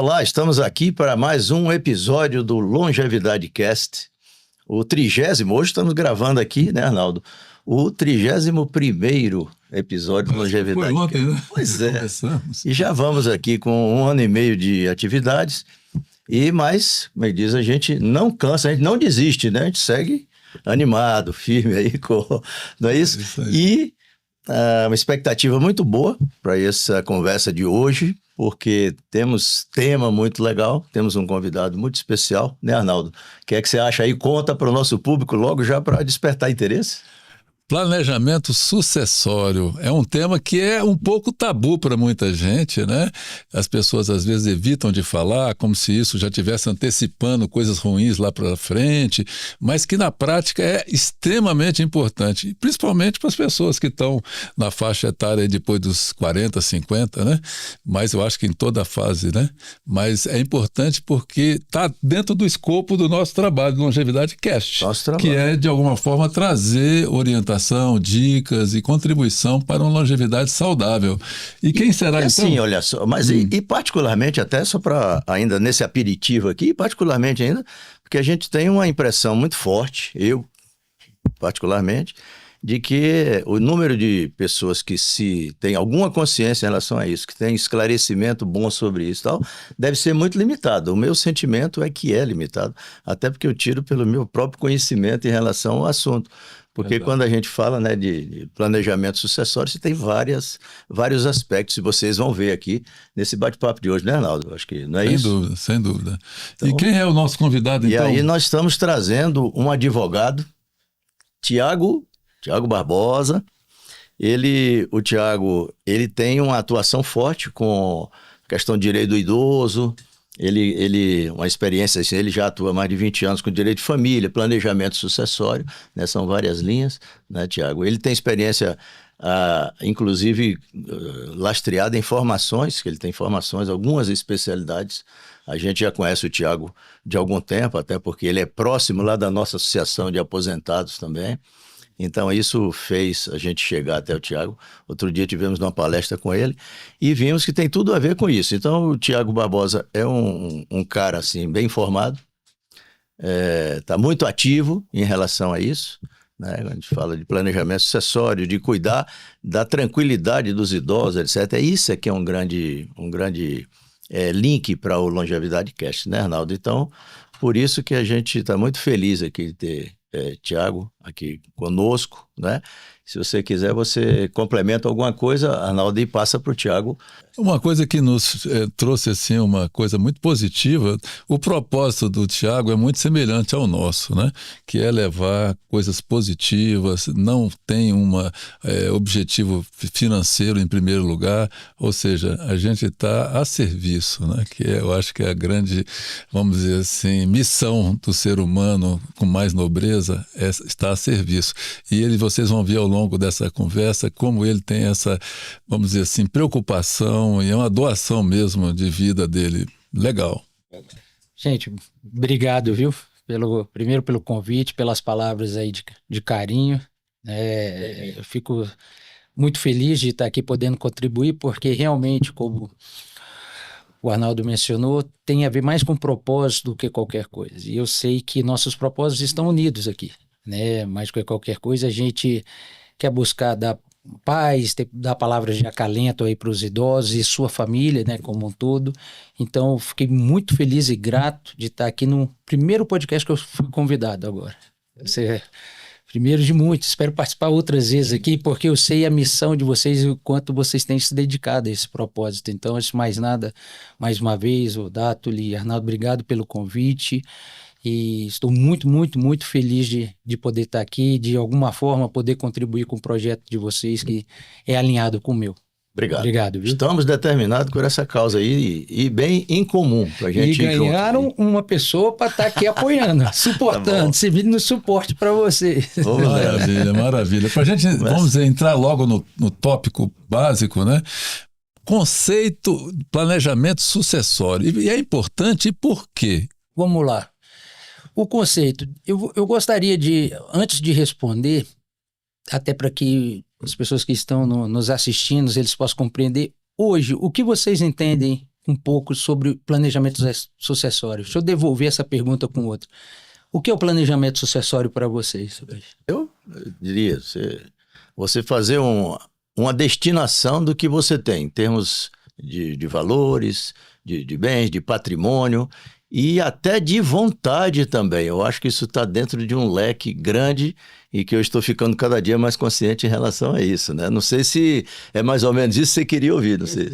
Olá, estamos aqui para mais um episódio do Longevidade Cast, o 30º, hoje estamos gravando aqui, né, Arnaldo? O 31º episódio do Longevidade Cast. Foi ontem, né? Pois é, e já vamos aqui com 1 ano e meio de atividades, mas, como diz, a gente não cansa, a gente não desiste, né? A gente segue animado, firme aí, não é isso? E uma expectativa muito boa para essa conversa de hoje, porque temos tema muito legal, temos um convidado muito especial, né, Arnaldo? O que é que você acha aí? Conta para o nosso público logo já para despertar interesse. Planejamento sucessório é um tema que é um pouco tabu para muita gente, né? As pessoas às vezes evitam de falar, como se isso já estivesse antecipando coisas ruins lá para frente, mas que na prática é extremamente importante, principalmente para as pessoas que estão na faixa etária depois dos 40, 50, né? Mas eu acho que em toda a fase, né? Mas é importante porque está dentro do escopo do nosso trabalho de Longevidade Cast, que é de alguma forma trazer orientação, dicas e contribuição para uma longevidade saudável. E quem será então? Sim, olha só, mas e particularmente até só para ainda nesse aperitivo aqui, particularmente ainda, porque a gente tem uma impressão muito forte, eu particularmente, de que o número de pessoas que se tem alguma consciência em relação a isso, que tem esclarecimento bom sobre isso e tal, deve ser muito limitado. O meu sentimento é que é limitado, até porque eu tiro pelo meu próprio conhecimento em relação ao assunto. Porque quando a gente fala, né, de planejamento sucessório, você tem vários aspectos, e vocês vão ver aqui nesse bate-papo de hoje, né, Arnaldo? Acho que não é isso? Sem dúvida, sem dúvida. Então, e quem é o nosso convidado, então? E aí nós estamos trazendo um advogado, Tiago Barbosa. O Tiago, ele tem uma atuação forte com questão de direito do idoso. Uma experiência assim, ele já atua há mais de 20 anos com direito de família, planejamento sucessório, né? São várias linhas, né, Tiago? Ele tem experiência, inclusive, lastreada em formações, que ele tem formações, algumas especialidades. A gente já conhece o Tiago de algum tempo, até porque ele é próximo lá da nossa associação de aposentados também. Então, isso fez a gente chegar até o Tiago. Outro dia tivemos uma palestra com ele e vimos que tem tudo a ver com isso. Então, o Tiago Barbosa é um cara, assim, bem informado, está muito ativo em relação a isso, né? A gente fala de planejamento sucessório, de cuidar da tranquilidade dos idosos, etc. Isso é que é um grande link para o Longevidade Cast, né, Arnaldo? Então, por isso que a gente está muito feliz aqui de ter Tiago aqui conosco, né? Se você quiser, você complementa alguma coisa, Arnaldo, e passa para o Tiago. Uma coisa que nos trouxe assim, uma coisa muito positiva, o propósito do Tiago é muito semelhante ao nosso, né? Que é levar coisas positivas, não tem um objetivo financeiro em primeiro lugar, ou seja, a gente está a serviço, né? Que eu acho que é a grande, vamos dizer assim, missão do ser humano com mais nobreza é estar a serviço. E vocês vão ver ao longo dessa conversa como ele tem essa, vamos dizer assim, preocupação, e é uma doação mesmo de vida dele. Legal. Gente, obrigado, viu? Primeiro pelo convite, pelas palavras aí de carinho. Eu fico muito feliz de estar aqui podendo contribuir, porque realmente, como o Arnaldo mencionou, tem a ver mais com propósito do que qualquer coisa. E eu sei que nossos propósitos estão unidos aqui, né? Mais do que qualquer coisa, a gente quer buscar dar paz, dar palavras de acalento aí para os idosos e sua família, né, como um todo. Então, fiquei muito feliz e grato de estar aqui no primeiro podcast que eu fui convidado agora. Esse é o primeiro de muitos. Espero participar outras vezes aqui, porque eu sei a missão de vocês e o quanto vocês têm se dedicado a esse propósito. Então, antes de mais nada, mais uma vez, o Dátuli e Arnaldo, obrigado pelo convite. E estou muito, muito, muito feliz de poder estar aqui, de alguma forma poder contribuir com o projeto de vocês que é alinhado com o meu. Obrigado. Obrigado, viu? Estamos determinados por essa causa aí e bem incomum para a gente ir junto. E ganharam uma pessoa para estar aqui apoiando, suportando, servindo no suporte para vocês. Maravilha, maravilha. Para a gente, vamos entrar logo no tópico básico, né? Conceito, planejamento sucessório. E é importante, e por quê? Vamos lá. O conceito, eu gostaria de, antes de responder, até para que as pessoas que estão nos assistindo, eles possam compreender, hoje, o que vocês entendem um pouco sobre planejamento sucessório. Deixa eu devolver essa pergunta com outra. O que é o planejamento sucessório para vocês? Eu diria, você fazer uma destinação do que você tem, em termos de valores, de bens, de patrimônio e até de vontade também. Eu acho que isso está dentro de um leque grande e que eu estou ficando cada dia mais consciente em relação a isso, né? Não sei se é mais ou menos isso que você queria ouvir, não sei.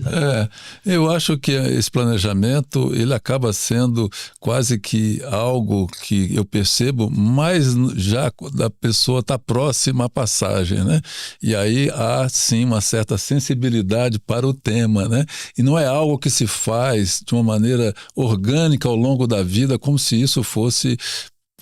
Eu acho que esse planejamento, ele acaba sendo quase que algo que eu percebo mais já da pessoa estar próxima à passagem, né? E aí há, sim, uma certa sensibilidade para o tema, né? E não é algo que se faz de uma maneira orgânica ao longo da vida, como se isso fosse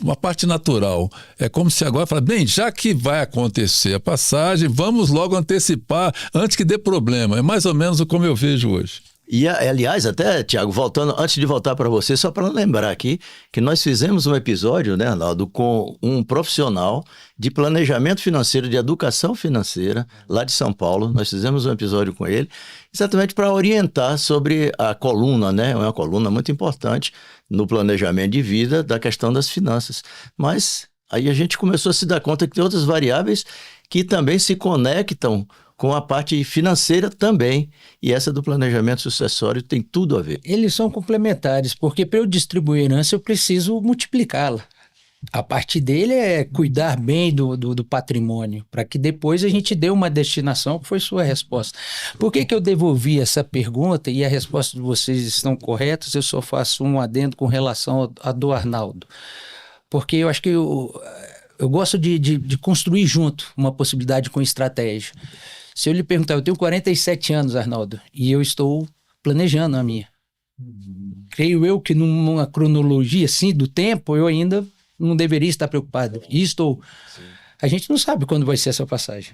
uma parte natural. É como se agora fala, bem, já que vai acontecer a passagem, vamos logo antecipar antes que dê problema. É mais ou menos como eu vejo hoje. E, aliás, até, Tiago, antes de voltar para você, só para lembrar aqui que nós fizemos um episódio, né, Arnaldo, com um profissional de planejamento financeiro, de educação financeira, lá de São Paulo. Nós fizemos um episódio com ele, exatamente para orientar sobre a coluna, né? É uma coluna muito importante no planejamento de vida da questão das finanças. Mas aí a gente começou a se dar conta que tem outras variáveis que também se conectam com a parte financeira também, e essa do planejamento sucessório tem tudo a ver. Eles são complementares, porque para eu distribuir a herança eu preciso multiplicá-la. A parte dele é cuidar bem do patrimônio, para que depois a gente dê uma destinação, que foi sua resposta. Por que eu devolvi essa pergunta e a resposta de vocês estão corretas? Eu só faço um adendo com relação à do Arnaldo. Porque eu acho que eu gosto de construir junto uma possibilidade com estratégia. Se eu lhe perguntar, eu tenho 47 anos, Arnaldo, e eu estou planejando a minha. Creio eu que numa cronologia assim do tempo, eu ainda não deveria estar preocupado. E estou. Sim. A gente não sabe quando vai ser essa passagem.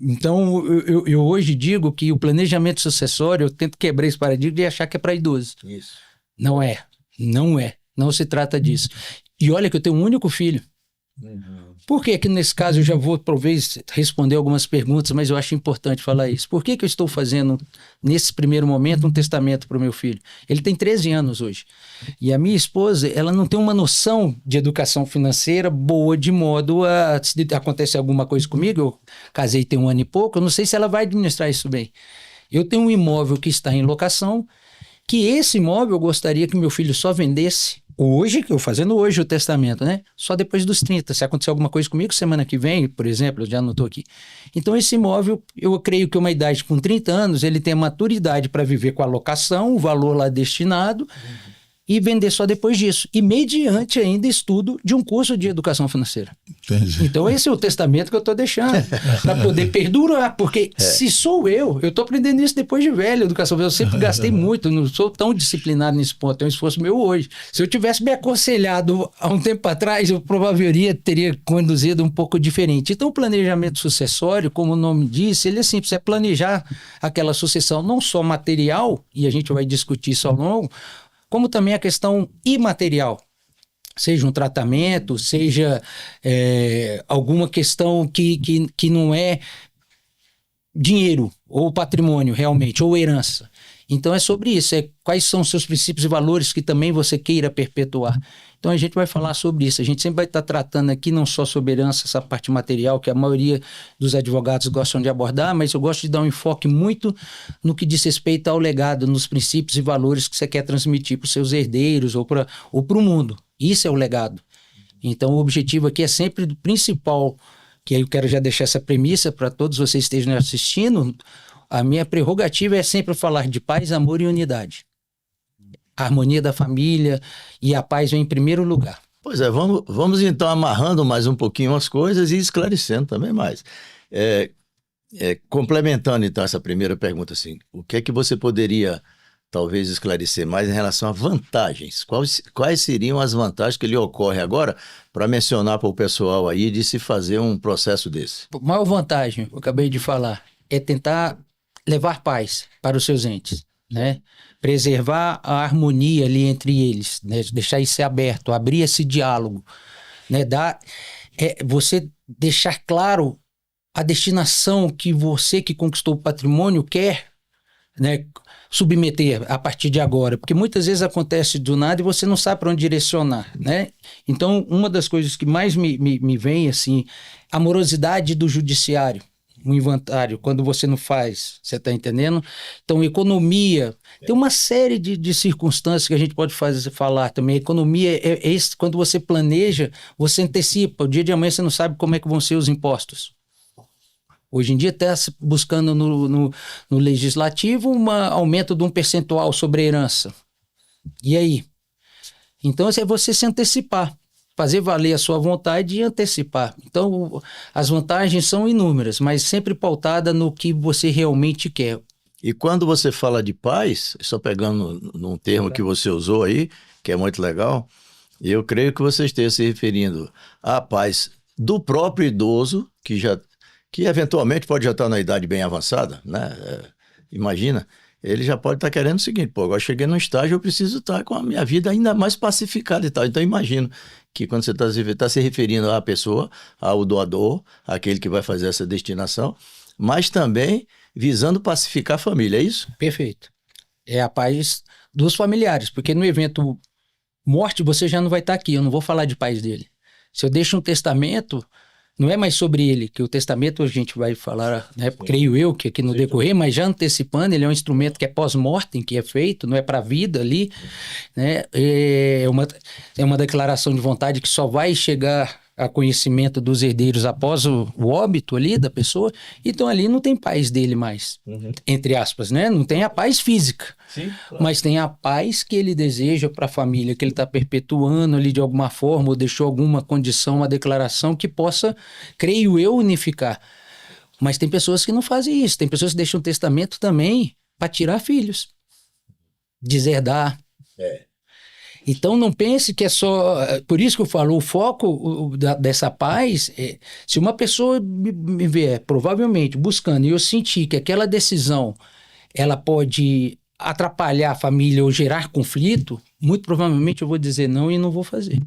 Então, eu hoje digo que o planejamento sucessório, eu tento quebrar esse paradigma de achar que é para idoso. Isso. Não é. Não se trata disso. E olha que eu tenho um único filho. Por que nesse caso eu já vou talvez responder algumas perguntas, mas eu acho importante falar isso. Por que eu estou fazendo nesse primeiro momento um testamento para o meu filho? Ele tem 13 anos hoje e a minha esposa, ela não tem uma noção de educação financeira boa, de modo a, se acontecer alguma coisa comigo, eu casei tem 1 ano e pouco, eu não sei se ela vai administrar isso bem. Eu tenho um imóvel que está em locação, que esse imóvel eu gostaria que meu filho só vendesse hoje, eu fazendo hoje o testamento, né? Só depois dos 30. Se acontecer alguma coisa comigo, semana que vem, por exemplo, eu já não estou aqui. Então, esse imóvel, eu creio que uma idade com 30 anos, ele tem a maturidade para viver com a locação, o valor lá destinado, e vender só depois disso. E mediante ainda estudo de um curso de educação financeira. Entendi. Então, esse é o testamento que eu estou deixando, para poder perdurar, porque se sou eu estou aprendendo isso depois de velho, educação financeira. Eu sempre gastei muito, não sou tão disciplinado nesse ponto, é um esforço meu hoje. Se eu tivesse me aconselhado há um tempo atrás, eu provavelmente teria conduzido um pouco diferente. Então, o planejamento sucessório, como o nome diz, ele é simples, é planejar aquela sucessão não só material, e a gente vai discutir isso ao longo, como também a questão imaterial, seja um tratamento, seja alguma questão que não é dinheiro ou patrimônio realmente, ou herança. Então é sobre isso, quais são os seus princípios e valores que também você queira perpetuar. Então a gente vai falar sobre isso, a gente sempre vai estar tratando aqui não só sobre herança, essa parte material que a maioria dos advogados gostam de abordar, mas eu gosto de dar um enfoque muito no que diz respeito ao legado, nos princípios e valores que você quer transmitir para os seus herdeiros ou para o mundo. Isso é o legado. Então o objetivo aqui é sempre o principal, que eu quero já deixar essa premissa para todos vocês que estejam assistindo. A minha prerrogativa é sempre falar de paz, amor e unidade. A harmonia da família e a paz vem em primeiro lugar. Pois é, vamos então amarrando mais um pouquinho as coisas e esclarecendo também mais. Complementando então essa primeira pergunta, assim, o que é que você poderia talvez esclarecer mais em relação a vantagens? Quais seriam as vantagens que lhe ocorrem agora para mencionar para o pessoal aí de se fazer um processo desse? A maior vantagem, eu acabei de falar, é tentar levar paz para os seus entes, né? Preservar a harmonia ali entre eles, né? Deixar isso aberto, abrir esse diálogo, né? Você deixar claro a destinação que você que conquistou o patrimônio quer né, submeter a partir de agora, porque muitas vezes acontece do nada e você não sabe para onde direcionar, né? Então, uma das coisas que mais me vem, assim, a morosidade do judiciário, um inventário, quando você não faz, você está entendendo? Então, economia, tem uma série de circunstâncias que a gente pode falar também. Economia quando você planeja, você antecipa, o dia de amanhã você não sabe como é que vão ser os impostos. Hoje em dia está buscando no legislativo um aumento de um percentual sobre a herança. E aí? Então, é você se antecipar, fazer valer a sua vontade e antecipar. Então, as vantagens são inúmeras, mas sempre pautada no que você realmente quer. E quando você fala de paz, só pegando num termo que você usou aí, que é muito legal, eu creio que você esteja se referindo à paz do próprio idoso, que eventualmente pode já estar na idade bem avançada, né? Imagina, ele já pode estar querendo o seguinte, pô, agora cheguei num estágio, eu preciso estar com a minha vida ainda mais pacificada e tal. Então, imagino que quando você está se referindo à pessoa, ao doador, àquele que vai fazer essa destinação, mas também visando pacificar a família, é isso? Perfeito. É a paz dos familiares, porque no evento morte você já não vai estar aqui, eu não vou falar de paz dele. Se eu deixo um testamento, não é mais sobre ele, que o testamento a gente vai falar, né, creio eu, que aqui no decorrer, mas já antecipando, ele é um instrumento que é pós-mortem, que é feito, não é para a vida ali, né, é uma declaração de vontade que só vai chegar a conhecimento dos herdeiros após o óbito ali da pessoa, então ali não tem paz dele mais, entre aspas, né? Não tem a paz física, sim, claro, mas tem a paz que ele deseja para a família, que ele está perpetuando ali de alguma forma, ou deixou alguma condição, uma declaração que possa, creio eu, unificar. Mas tem pessoas que não fazem isso, tem pessoas que deixam um testamento também para tirar filhos, deserdar. Então não pense que é só... Por isso que eu falo, o foco dessa paz é... Se uma pessoa me vier, provavelmente, buscando, e eu sentir que aquela decisão ela pode atrapalhar a família ou gerar conflito, muito provavelmente eu vou dizer não e não vou fazer.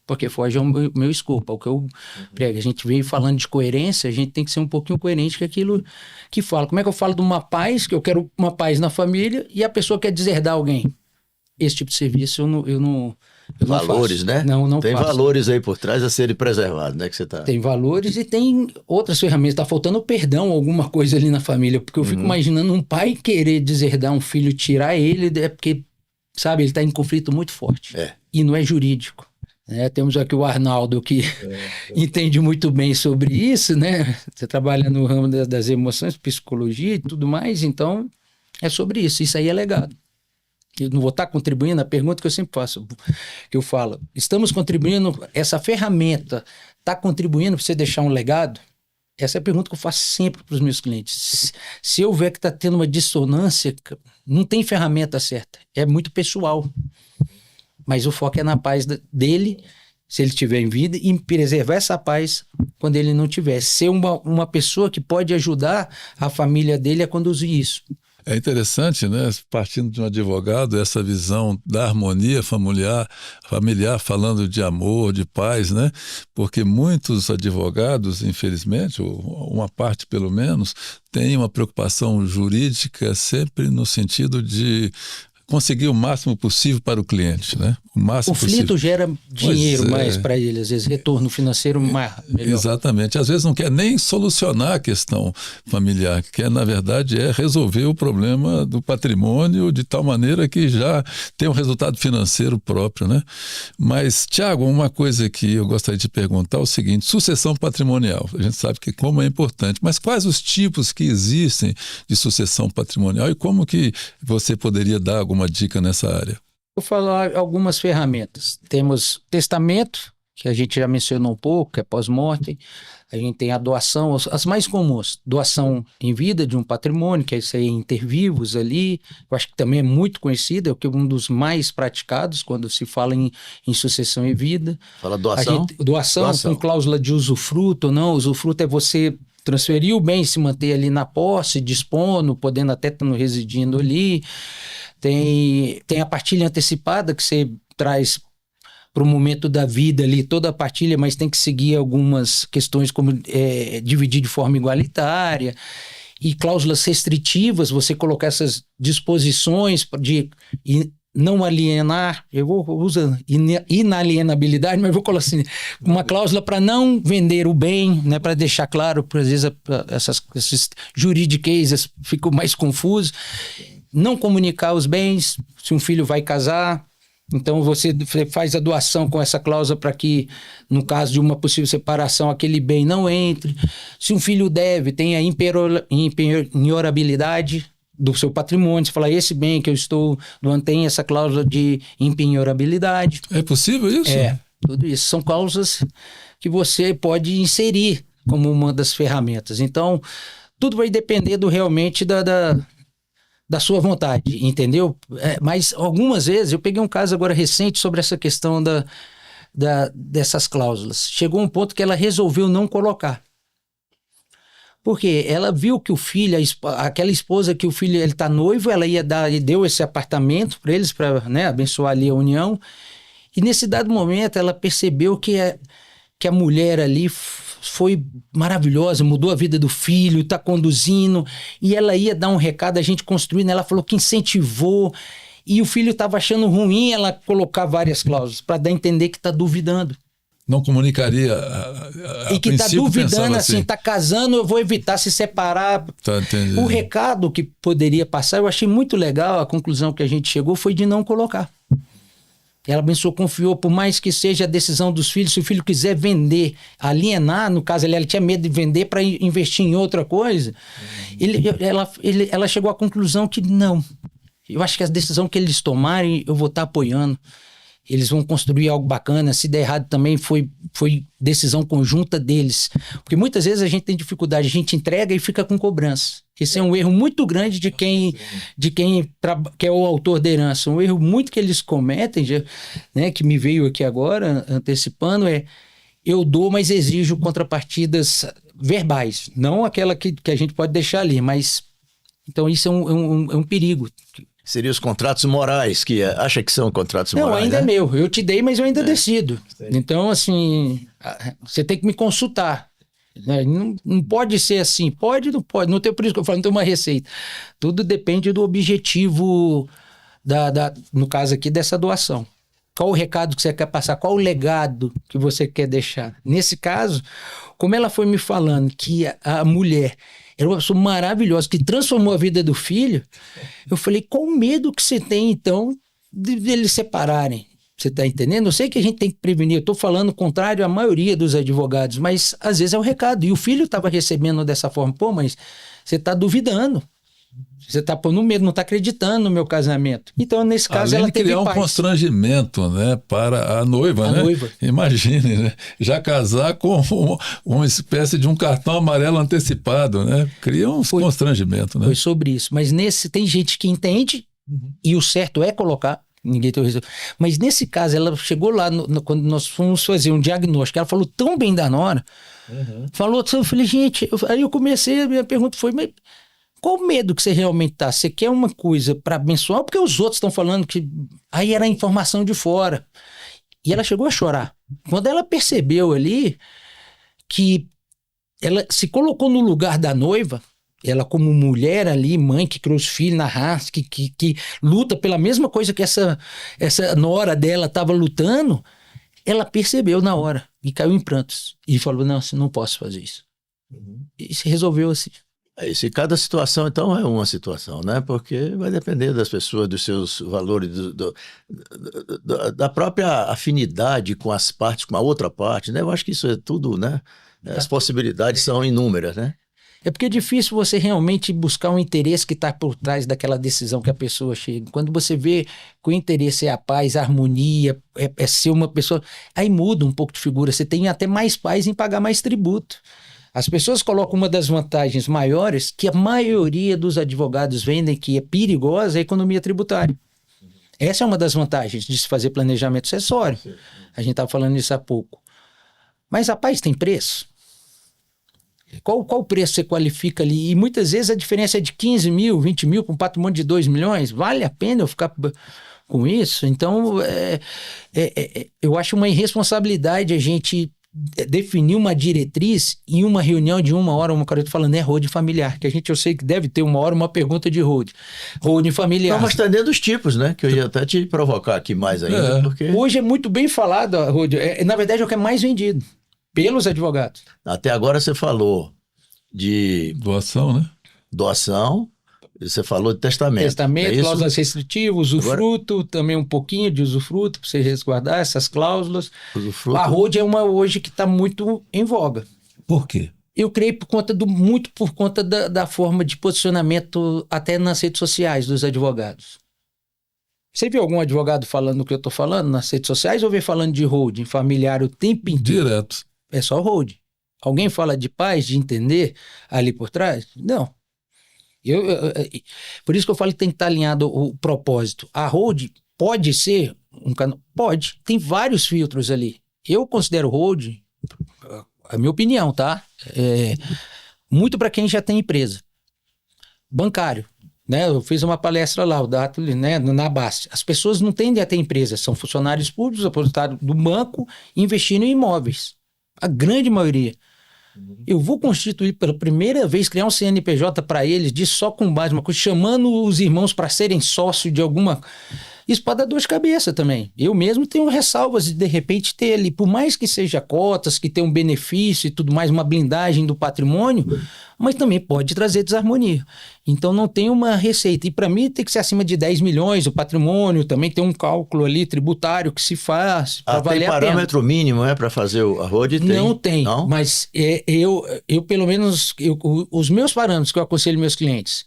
Porque foge ao meu escopo, ao que eu prego. A gente veio falando de coerência, a gente tem que ser um pouquinho coerente com aquilo que fala. Como é que eu falo de uma paz, que eu quero uma paz na família, e a pessoa quer deserdar alguém? Esse tipo de serviço eu não valores, não faço. Né? Não tem faço. Valores aí por trás a serem preservados, né? Que você tá... Tem valores e tem outras ferramentas. Está faltando perdão, alguma coisa ali na família, porque eu fico imaginando um pai querer deserdar um filho, tirar ele, é porque, sabe, ele está em conflito muito forte. E não é jurídico. Né? Temos aqui o Arnaldo, que entende muito bem sobre isso, né? Você trabalha no ramo das emoções, psicologia e tudo mais, então é sobre isso. Isso aí é legado. Eu não vou estar contribuindo, a pergunta que eu sempre faço, que eu falo, estamos contribuindo, essa ferramenta está contribuindo para você deixar um legado? Essa é a pergunta que eu faço sempre para os meus clientes. Se eu ver que está tendo uma dissonância, não tem ferramenta certa, é muito pessoal, mas o foco é na paz dele, se ele estiver em vida, e preservar essa paz quando ele não tiver, ser uma pessoa que pode ajudar a família dele a conduzir isso. É interessante, né? Partindo de um advogado, essa visão da harmonia familiar, falando de amor, de paz, né? Porque muitos advogados, infelizmente, ou uma parte pelo menos, tem uma preocupação jurídica sempre no sentido de conseguir o máximo possível para o cliente, né? O máximo conflito possível. Gera dinheiro mais para ele, às vezes retorno financeiro melhor. Exatamente. Às vezes não quer nem solucionar a questão familiar, quer, na verdade, resolver o problema do patrimônio de tal maneira que já tem um resultado financeiro próprio, né? Mas, Tiago, uma coisa que eu gostaria de perguntar é o seguinte, sucessão patrimonial. A gente sabe que como é importante, mas quais os tipos que existem de sucessão patrimonial e como que você poderia dar alguma dica nessa área? Vou falar algumas ferramentas. Temos testamento, que a gente já mencionou um pouco, que é pós-mortem. A gente tem a doação, as mais comuns. Doação em vida de um patrimônio, que é isso aí, intervivos ali. Eu acho que também é muito conhecido, é um dos mais praticados quando se fala em sucessão em vida. Fala doação? Doação com cláusula de usufruto ou não. Usufruto é você transferir o bem, se manter ali na posse, dispondo, podendo até estar residindo ali. Tem a partilha antecipada que você traz para o momento da vida ali, toda a partilha, mas tem que seguir algumas questões como dividir de forma igualitária. e cláusulas restritivas, você colocar essas disposições de não alienar, eu vou usar inalienabilidade, mas vou colocar assim, uma cláusula para não vender o bem, né, para deixar claro, porque às vezes esses juridiquês ficam mais confusos, não comunicar os bens, se um filho vai casar, então você faz a doação com essa cláusula para que, no caso de uma possível separação, aquele bem não entre. Se um filho deve, tem a impenhorabilidade do seu patrimônio. Você fala, esse bem que eu estou doando tem essa cláusula de impenhorabilidade. É possível isso? Tudo isso. São cláusulas que você pode inserir como uma das ferramentas. Então, tudo vai depender realmente da sua vontade, entendeu? Mas algumas vezes, eu peguei um caso agora recente sobre essa questão dessas cláusulas. Chegou um ponto que ela resolveu não colocar. Porque ela viu que o filho, aquela esposa que o filho, ele está noivo, ela ia dar, e deu esse apartamento para eles, para, né, abençoar ali a união. E nesse dado momento, ela percebeu que a mulher ali foi maravilhosa, mudou a vida do filho, está conduzindo, e ela ia dar um recado, a gente construindo, ela falou que incentivou, e o filho estava achando ruim ela colocar várias cláusulas, para dar a entender que está duvidando. Não comunicaria e que está duvidando, assim, está casando, eu vou evitar se separar. Tá, o recado que poderia passar, eu achei muito legal, a conclusão que a gente chegou foi de não colocar. Ela abençoou, confiou, por mais que seja a decisão dos filhos, se o filho quiser vender, alienar, no caso ela tinha medo de vender para investir em outra coisa, ela chegou à conclusão que não. Eu acho que a decisão que eles tomarem, eu vou estar apoiando. Eles vão construir algo bacana, se der errado também foi decisão conjunta deles. Porque muitas vezes a gente tem dificuldade, a gente entrega e fica com cobrança. Esse é um erro muito grande de quem que é o autor da herança. Um erro muito que eles cometem, né, que me veio aqui agora, antecipando, eu dou, mas exijo contrapartidas verbais. Não aquela que a gente pode deixar ali, mas... Então isso é um perigo. Seriam os contratos morais, que acha que são contratos morais, não, ainda né? é meu. Eu te dei, mas eu ainda decido. Então, assim, você tem que me consultar. Né? Não pode ser assim. Pode, não pode. Não tem, por isso que eu falo, não tem uma receita. Tudo depende do objetivo, no caso aqui, dessa doação. Qual o recado que você quer passar? Qual o legado que você quer deixar? Nesse caso, como ela foi me falando que a mulher... era uma pessoa maravilhosa, que transformou a vida do filho. Eu falei, qual o medo que você tem, então, de eles separarem? Você está entendendo? Eu sei que a gente tem que prevenir. Eu estou falando contrário à maioria dos advogados, mas às vezes é o recado. E o filho estava recebendo dessa forma. Pô, mas você está duvidando. Você está pondo medo, não está acreditando no meu casamento. Então, nesse caso, além ela teve criar paz. Um constrangimento, né, para a noiva, né? Noiva. Imagine, né? Já casar com uma espécie de um cartão amarelo antecipado, né? Cria um constrangimento, né? Foi sobre isso. Mas tem gente que entende, e o certo é colocar. Ninguém tem o resultado. Mas nesse caso, ela chegou lá, quando nós fomos fazer um diagnóstico, ela falou tão bem da nora. Falou, eu falei, gente... Aí eu comecei, a minha pergunta foi... Mas, qual o medo que você realmente tá? Você quer uma coisa para abençoar? Porque os outros estão falando que... Aí era a informação de fora. E ela chegou a chorar. Quando ela percebeu ali que ela se colocou no lugar da noiva, ela como mulher ali, mãe que criou os filhos na raça, que luta pela mesma coisa que essa nora dela estava lutando, ela percebeu na hora e caiu em prantos. E falou, não, assim, não posso fazer isso. E se resolveu assim. Isso, e cada situação, então, é uma situação, né? Porque vai depender das pessoas, dos seus valores, da própria afinidade com as partes, com a outra parte, né? Eu acho que isso é tudo, né? As possibilidades são inúmeras, né? É porque é difícil você realmente buscar um interesse que está por trás daquela decisão que a pessoa chega. Quando você vê que o interesse é a paz, a harmonia, é ser uma pessoa... Aí muda um pouco de figura. Você tem até mais paz em pagar mais tributo. As pessoas colocam uma das vantagens maiores que a maioria dos advogados vendem, que é perigosa, é a economia tributária. Essa é uma das vantagens de se fazer planejamento sucessório. A gente estava falando isso há pouco. Mas a paz tem preço? Qual preço você qualifica ali? E muitas vezes a diferença é de 15 mil, 20 mil para um patrimônio de 2 milhões. Vale a pena eu ficar com isso? Então, eu acho uma irresponsabilidade a gente definir uma diretriz em uma reunião de 1 hora, 1h40, falando holding familiar, que eu sei que deve ter 1 hora uma pergunta de holding familiar. Não, mas está dentro dos tipos, né? Que eu ia até te provocar aqui mais ainda, porque... Hoje é muito bem falado a holding, na verdade é o que é mais vendido pelos advogados. Até agora você falou de... Doação, né? Doação, você falou de testamento. Testamento, cláusulas restritivas, usufruto, também um pouquinho de usufruto, para você resguardar essas cláusulas. Usufruto. A holding é uma hoje que está muito em voga. Por quê? Eu creio muito por conta da forma de posicionamento até nas redes sociais dos advogados. Você viu algum advogado falando o que eu estou falando nas redes sociais ou vê falando de holding familiar o tempo inteiro? Direto. É só holding. Alguém fala de paz, de entender ali por trás? Não. Por isso que eu falo que tem que estar alinhado o propósito. A holding pode ser um canal? Pode. Tem vários filtros ali. Eu considero holding, a minha opinião, tá? Muito para quem já tem empresa. Bancário. Né? Eu fiz uma palestra lá, o Dato, né, na Bast. As pessoas não tendem a ter empresa, são funcionários públicos, aposentados do banco, investindo em imóveis. A grande maioria. Eu vou constituir pela primeira vez, criar um CNPJ para eles, disso só com base, uma coisa, chamando os irmãos para serem sócios de alguma... Isso pode dar dor de cabeça também. Eu mesmo tenho ressalvas de repente ter ali, por mais que seja cotas, que tenha um benefício e tudo mais, uma blindagem do patrimônio, mas também pode trazer desarmonia. Então não tem uma receita. E para mim tem que ser acima de 10 milhões o patrimônio, também tem um cálculo ali tributário que se faz para valer a pena. Tem parâmetro mínimo para fazer a holding? Não tem, não? Mas eu pelo menos, os meus parâmetros que eu aconselho meus clientes,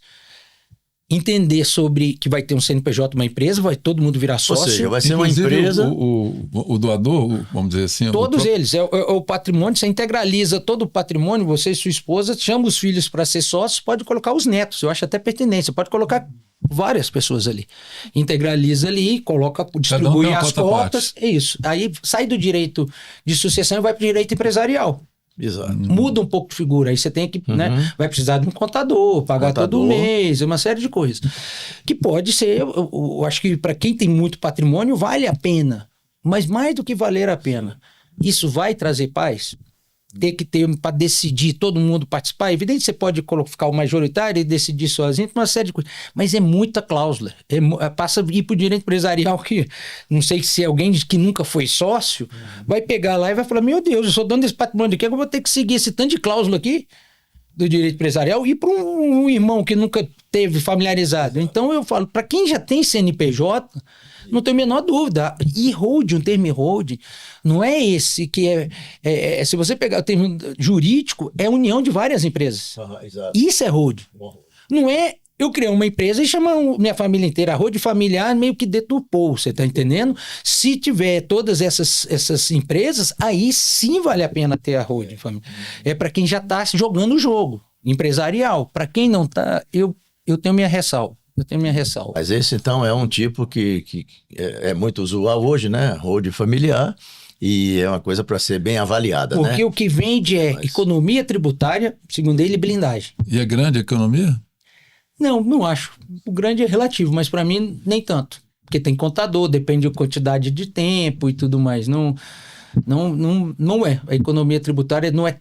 entender sobre que vai ter um CNPJ, uma empresa, vai todo mundo virar sócio. Ou seja, vai ser uma empresa... O doador, vamos dizer assim... Todos eles. É o patrimônio, você integraliza todo o patrimônio, você e sua esposa, chama os filhos para ser sócios, pode colocar os netos, eu acho até pertinente, você pode colocar várias pessoas ali. Integraliza ali, distribui as cotas, é isso. Aí sai do direito de sucessão e vai para o direito empresarial. Exato. Muda um pouco de figura, aí você tem que, né, vai precisar de um contador, pagar todo mês, uma série de coisas. Que pode ser, eu acho que para quem tem muito patrimônio, vale a pena. Mas mais do que valer a pena, isso vai trazer paz? Ter que ter para decidir, todo mundo participar. É evidente que você pode colocar o majoritário e decidir sozinho, uma série de coisas. Mas é muita cláusula. Passa a ir para o direito empresarial, que não sei se alguém que nunca foi sócio vai pegar lá e vai falar: meu Deus, eu sou dono desse patrimônio aqui, eu vou ter que seguir esse tanto de cláusula aqui do direito empresarial e para um irmão que nunca teve familiarizado. Então eu falo, para quem já tem CNPJ, não tem a menor dúvida. E holding, o termo holding, não é esse que se você pegar o termo jurídico, é a união de várias empresas. Exato. Isso é holding. Não é eu criei uma empresa e chamar minha família inteira. A holding familiar meio que deturpou, você está entendendo? Se tiver todas essas empresas, aí sim vale a pena ter a holding familiar. É para quem já está jogando o jogo empresarial. Para quem não está, eu tenho minha ressalva. Mas esse, então, é um tipo que é muito usual hoje, né? Holding familiar. E é uma coisa para ser bem avaliada, porque, né? O que vende é economia tributária, segundo ele, blindagem. E é grande a economia? Não acho. O grande é relativo, mas para mim, nem tanto. Porque tem contador, depende da quantidade de tempo e tudo mais. Não é. A economia tributária não é...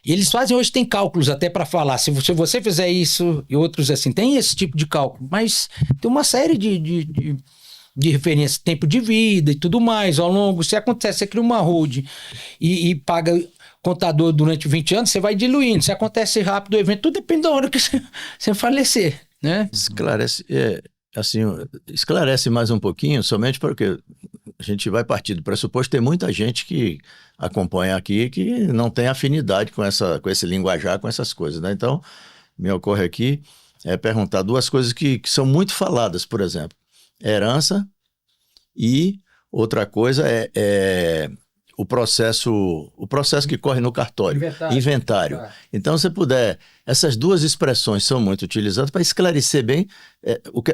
Eles fazem hoje, tem cálculos até para falar, se você fizer isso e outros assim, tem esse tipo de cálculo, mas tem uma série de referências, tempo de vida e tudo mais, ao longo, se acontece, você cria uma holding e paga contador durante 20 anos, você vai diluindo, se acontece rápido o evento, tudo depende da hora que você falecer, né? Esclarece mais um pouquinho, somente porque a gente vai partir do pressuposto, tem muita gente que acompanha aqui que não tem afinidade com esse linguajar, com essas coisas, né? Então, me ocorre aqui perguntar duas coisas que são muito faladas, por exemplo, herança e outra coisa é o processo que corre no cartório, inventário. Então, se puder, essas duas expressões são muito utilizadas para esclarecer bem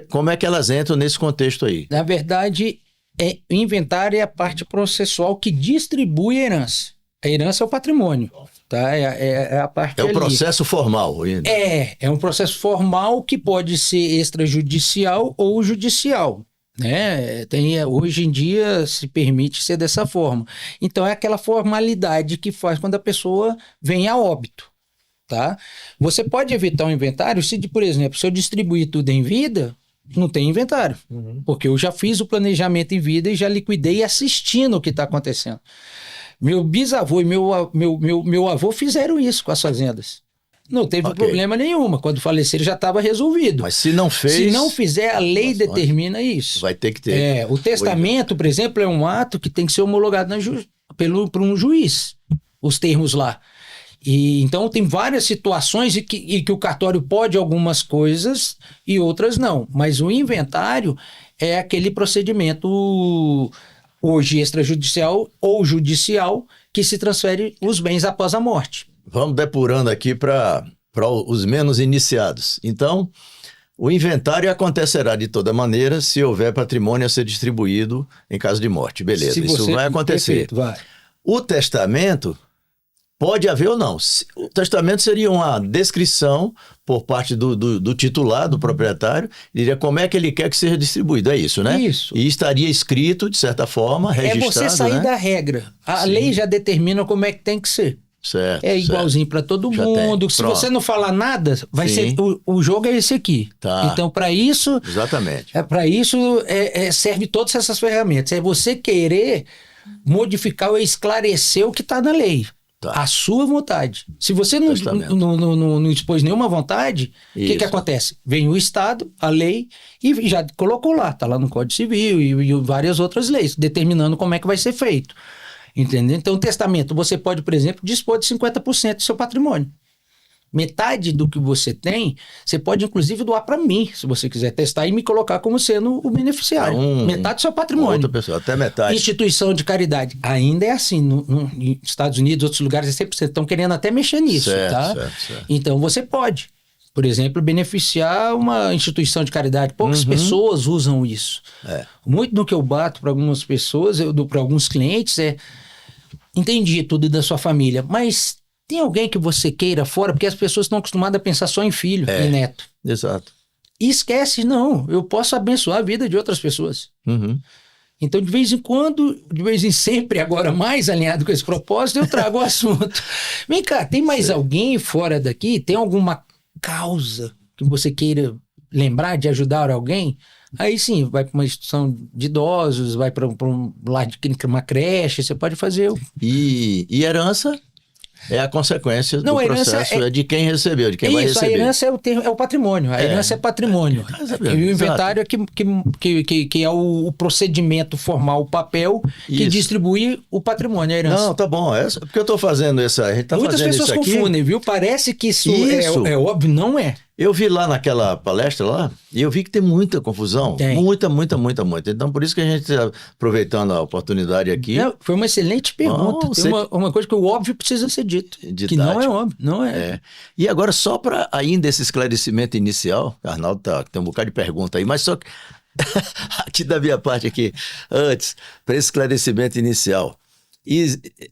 como é que elas entram nesse contexto aí. Na verdade, o inventário é a parte processual que distribui a herança. A herança é o patrimônio, tá? É a parte o processo formal ainda. É um processo formal que pode ser extrajudicial ou judicial. né? Hoje em dia se permite ser dessa forma. Então é aquela formalidade que faz quando a pessoa vem a óbito, tá? Você pode evitar um inventário se, por exemplo, se eu distribuir tudo em vida, não tem inventário, porque eu já fiz o planejamento em vida e já liquidei assistindo o que está acontecendo. Meu bisavô e meu avô fizeram isso com as fazendas. Não teve problema nenhuma. Quando faleceram já estava resolvido. Mas se não fez... Se não fizer, a lei determina isso. Vai ter que ter. O testamento, por exemplo, é um ato que tem que ser homologado por um juiz. Os termos lá. E, então tem várias situações e que o cartório pode algumas coisas e outras não. Mas o inventário é aquele procedimento hoje extrajudicial ou judicial que se transfere os bens após a morte. Vamos depurando aqui para os menos iniciados. Então, o inventário acontecerá de toda maneira se houver patrimônio a ser distribuído em caso de morte. Beleza, isso vai acontecer. Perfeito, vai. O testamento pode haver ou não. O testamento seria uma descrição por parte do titular, do proprietário, diria como é que ele quer que seja distribuído. É isso, né? Isso. E estaria escrito, de certa forma, registrado. É você sair né? da regra. A lei já determina como é que tem que ser. Certo, é igualzinho para todo mundo. Se você não falar nada, vai ser o jogo é esse aqui. Tá. Então, para isso, exatamente. Para isso serve todas essas ferramentas. É você querer modificar ou esclarecer o que está na lei. Tá. A sua vontade. Se você não expôs nenhuma vontade, o que acontece? Vem o Estado, a lei, e já colocou lá. Está lá no Código Civil e várias outras leis, determinando como é que vai ser feito. Entendeu? Então, o testamento, você pode, por exemplo, dispor de 50% do seu patrimônio. Metade do que você tem, você pode, inclusive, doar para mim, se você quiser testar e me colocar como sendo o beneficiário. Metade do seu patrimônio. Outra pessoa, até metade. Instituição de caridade. Ainda é assim. Nos Estados Unidos, outros lugares, é 100%. Estão querendo até mexer nisso, tá? Certo. Então, você pode, por exemplo, beneficiar uma instituição de caridade. Poucas pessoas usam isso. Muito do que eu bato para algumas pessoas, para alguns clientes, entendi tudo da sua família, mas tem alguém que você queira fora? Porque as pessoas estão acostumadas a pensar só em filho e neto. Exato. E esquece, não, eu posso abençoar a vida de outras pessoas. Então, de vez em quando, de vez em sempre, agora mais alinhado com esse propósito, eu trago o assunto. Vem cá, tem mais alguém fora daqui? Tem alguma causa que você queira lembrar de ajudar alguém? Aí sim, vai para uma instituição de idosos, vai para um lar de uma creche, você pode fazer. E herança é a consequência do processo, é de quem recebeu, de quem vai receber. Isso, a herança é o patrimônio, a herança é patrimônio. E o inventário é que é o procedimento formal, o papel que distribui o patrimônio, a herança. Não, tá bom, porque eu estou fazendo essa, a gente tá Muitas fazendo pessoas isso aqui. confundem, viu? Parece que isso. É óbvio, não é. Eu vi lá naquela palestra lá, e eu vi que tem muita confusão. Tem. Muita. Então, por isso que a gente está aproveitando a oportunidade aqui. Foi uma excelente pergunta. Tem uma coisa que o óbvio precisa ser dito. Que não é óbvio, não é. E agora, só para ainda esse esclarecimento inicial, Arnaldo tem um bocado de pergunta aí, mas só que aqui da minha parte aqui, antes, para esse esclarecimento inicial.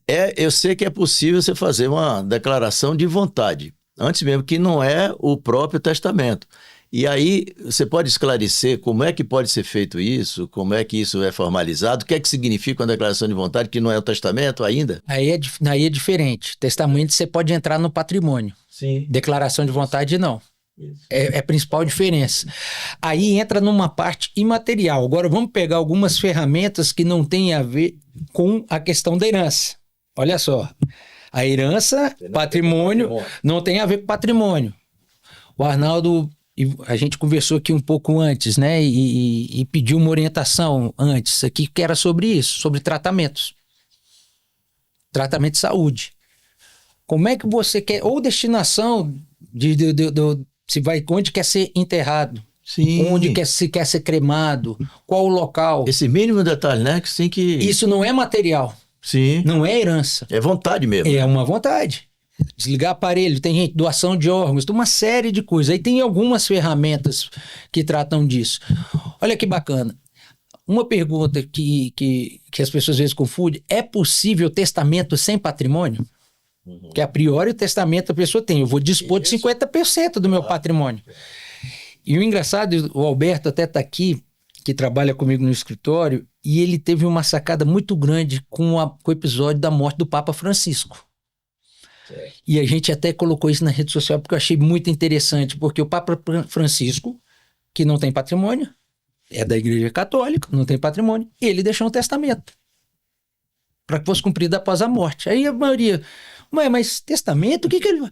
Eu sei que é possível você fazer uma declaração de vontade, antes mesmo, que não é o próprio testamento. E aí, você pode esclarecer como é que pode ser feito isso, como é que isso é formalizado, o que é que significa uma declaração de vontade que não é o testamento ainda? Aí é diferente. Testamento você pode entrar no patrimônio. Sim. Declaração de vontade não. É a principal diferença. Aí entra numa parte imaterial. Agora vamos pegar algumas ferramentas que não têm a ver com a questão da herança. Olha só. A herança, patrimônio, não tem a ver com patrimônio. O Arnaldo, a gente conversou aqui um pouco antes, né? E pediu uma orientação antes aqui, que era sobre isso, sobre tratamentos. Tratamento de saúde. Como é que você quer, ou destinação se vai, onde quer ser enterrado, Sim. Onde se quer ser cremado, qual o local. Esse mínimo detalhe, né? Que isso não é material. Sim. Não é herança. É vontade mesmo. É uma vontade. Desligar aparelho, tem gente, doação de órgãos, tem uma série de coisas. Aí tem algumas ferramentas que tratam disso. Olha que bacana. Uma pergunta que as pessoas às vezes confundem: é possível testamento sem patrimônio? Que a priori o testamento a pessoa tem. Eu vou dispor de 50% do meu patrimônio. E o engraçado, o Alberto até está aqui, que trabalha comigo no escritório, e ele teve uma sacada muito grande com o episódio da morte do Papa Francisco. E a gente até colocou isso na rede social porque eu achei muito interessante, porque o Papa Francisco, que não tem patrimônio, é da Igreja Católica, não tem patrimônio, ele deixou um testamento para que fosse cumprido após a morte. Aí a maioria, mas testamento, o que ele...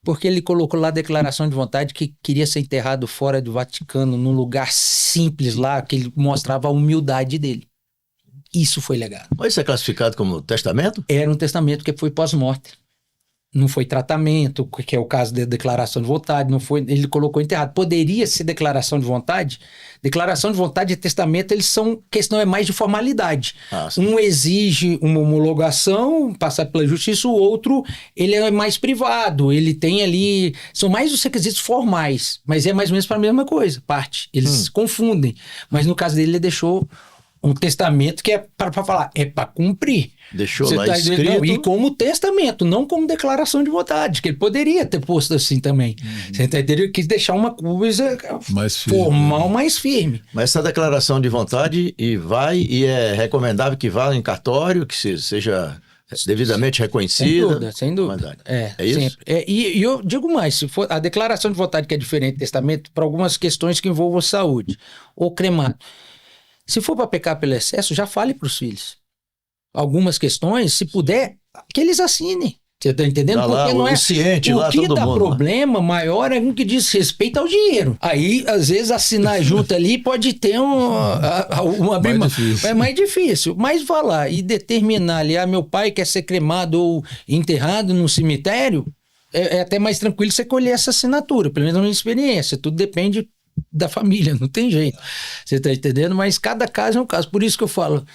Porque ele colocou lá a declaração de vontade que queria ser enterrado fora do Vaticano, num lugar simples lá, que ele mostrava a humildade dele. Isso foi legado. Mas isso é classificado como testamento? Era um testamento que foi pós-morte. Não foi tratamento, que é o caso da declaração de vontade, não foi, ele colocou enterrado. Poderia ser declaração de vontade? Declaração de vontade e testamento, eles são, questão é mais de formalidade. Um exige uma homologação, passar pela justiça, o outro, ele é mais privado, ele tem ali, são mais os requisitos formais, mas é mais ou menos para a mesma coisa, parte. Eles se confundem, mas no caso dele, ele deixou um testamento que é para falar, é para cumprir. Deixou lá escrito. Não, e como testamento, não como declaração de vontade, que ele poderia ter posto assim também. Você entendeu? Ele quis deixar uma coisa mais firme, formal, mais firme. Mas essa declaração de vontade e é recomendável que vá em cartório, que seja devidamente reconhecida. Sem dúvida. É isso? Sempre. E eu digo mais, se for a declaração de vontade que é diferente do testamento, para algumas questões que envolvam saúde, ou cremado. Se for para pecar pelo excesso, já fale para os filhos. Algumas questões, se puder, que eles assinem. Você está entendendo? Tá lá, porque não é ciente, o lá, que todo dá mundo, problema maior é um que diz respeito ao dinheiro. Aí, às vezes, assinar junto ali pode ter é mais difícil. Mas vá lá e determinar ali, meu pai quer ser cremado ou enterrado no cemitério, é até mais tranquilo você colher essa assinatura, pelo menos na minha experiência. Tudo depende da família, não tem jeito. Você está entendendo? Mas cada caso é um caso. Por isso que eu falo,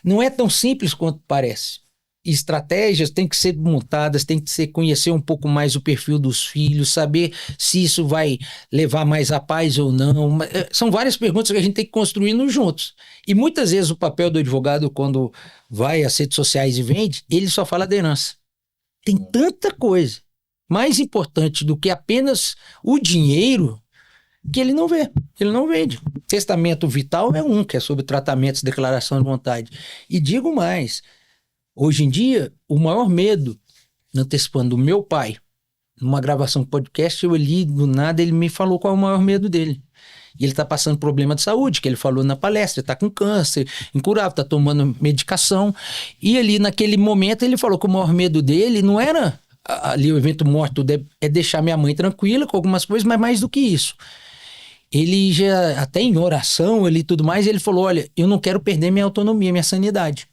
não é tão simples quanto parece. Estratégias têm que ser montadas, tem que ser conhecer um pouco mais o perfil dos filhos, saber se isso vai levar mais à paz ou não. São várias perguntas que a gente tem que construir juntos. E muitas vezes o papel do advogado, quando vai às redes sociais e vende, ele só fala da herança. Tem tanta coisa mais importante do que apenas o dinheiro que ele não vê, ele não vende. Testamento vital é que é sobre tratamentos, declaração de vontade. E digo mais, hoje em dia, o maior medo, antecipando o meu pai, numa gravação de podcast, eu li do nada, ele me falou qual é o maior medo dele. E ele está passando problema de saúde, que ele falou na palestra, ele está com câncer, incurável, está tomando medicação. E ali, naquele momento, ele falou que o maior medo dele não era ali o evento morto, é deixar minha mãe tranquila com algumas coisas, mas mais do que isso. Ele já, até em oração e tudo mais, ele falou, olha, eu não quero perder minha autonomia, minha sanidade.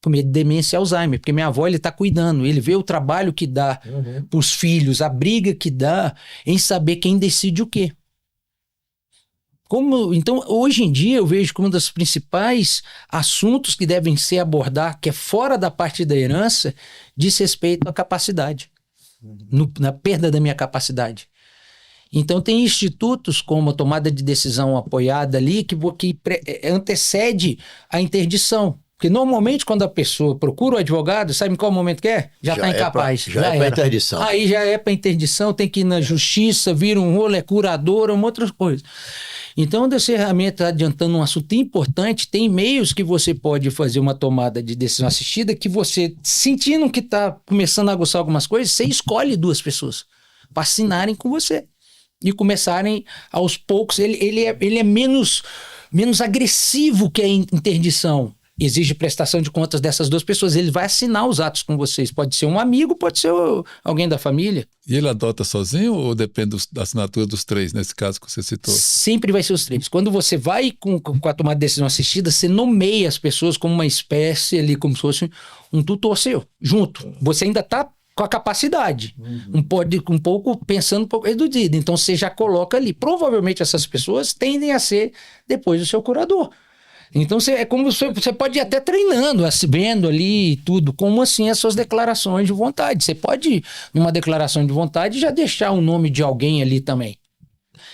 Com medo de demência e Alzheimer, porque minha avó, ele está cuidando, ele vê o trabalho que dá para os filhos, a briga que dá em saber quem decide o quê. Então, hoje em dia, eu vejo como um dos principais assuntos que devem ser abordados, que é fora da parte da herança, diz respeito à capacidade, na perda da minha capacidade. Então, tem institutos como a tomada de decisão apoiada ali que antecede a interdição. Porque normalmente quando a pessoa procura o advogado, sabe em qual momento que é? Já está incapaz. Já é para interdição. Aí já é para interdição, tem que ir na justiça, vira um rolo, é curadora, uma outra coisa. Então, dessa ferramenta, adiantando um assunto importante, tem meios que você pode fazer uma tomada de decisão assistida que você, sentindo que está começando a aguçar algumas coisas, você escolhe 2 pessoas para assinarem com você. E começarem aos poucos, ele é menos agressivo que a interdição. Exige prestação de contas dessas 2 pessoas. Ele vai assinar os atos com vocês. Pode ser um amigo, pode ser alguém da família. E ele adota sozinho ou depende da assinatura dos 3, nesse caso que você citou? Sempre vai ser os 3. Quando você vai com a tomada de decisão assistida, você nomeia as pessoas como uma espécie ali, como se fosse um tutor seu, junto. Você ainda está com a capacidade, um pouco pensando um pouco reduzido. Então você já coloca ali. Provavelmente essas pessoas tendem a ser depois o seu curador. Então é como você pode ir até treinando, vendo ali tudo, como assim as suas declarações de vontade. Você pode, numa declaração de vontade, já deixar o nome de alguém ali também.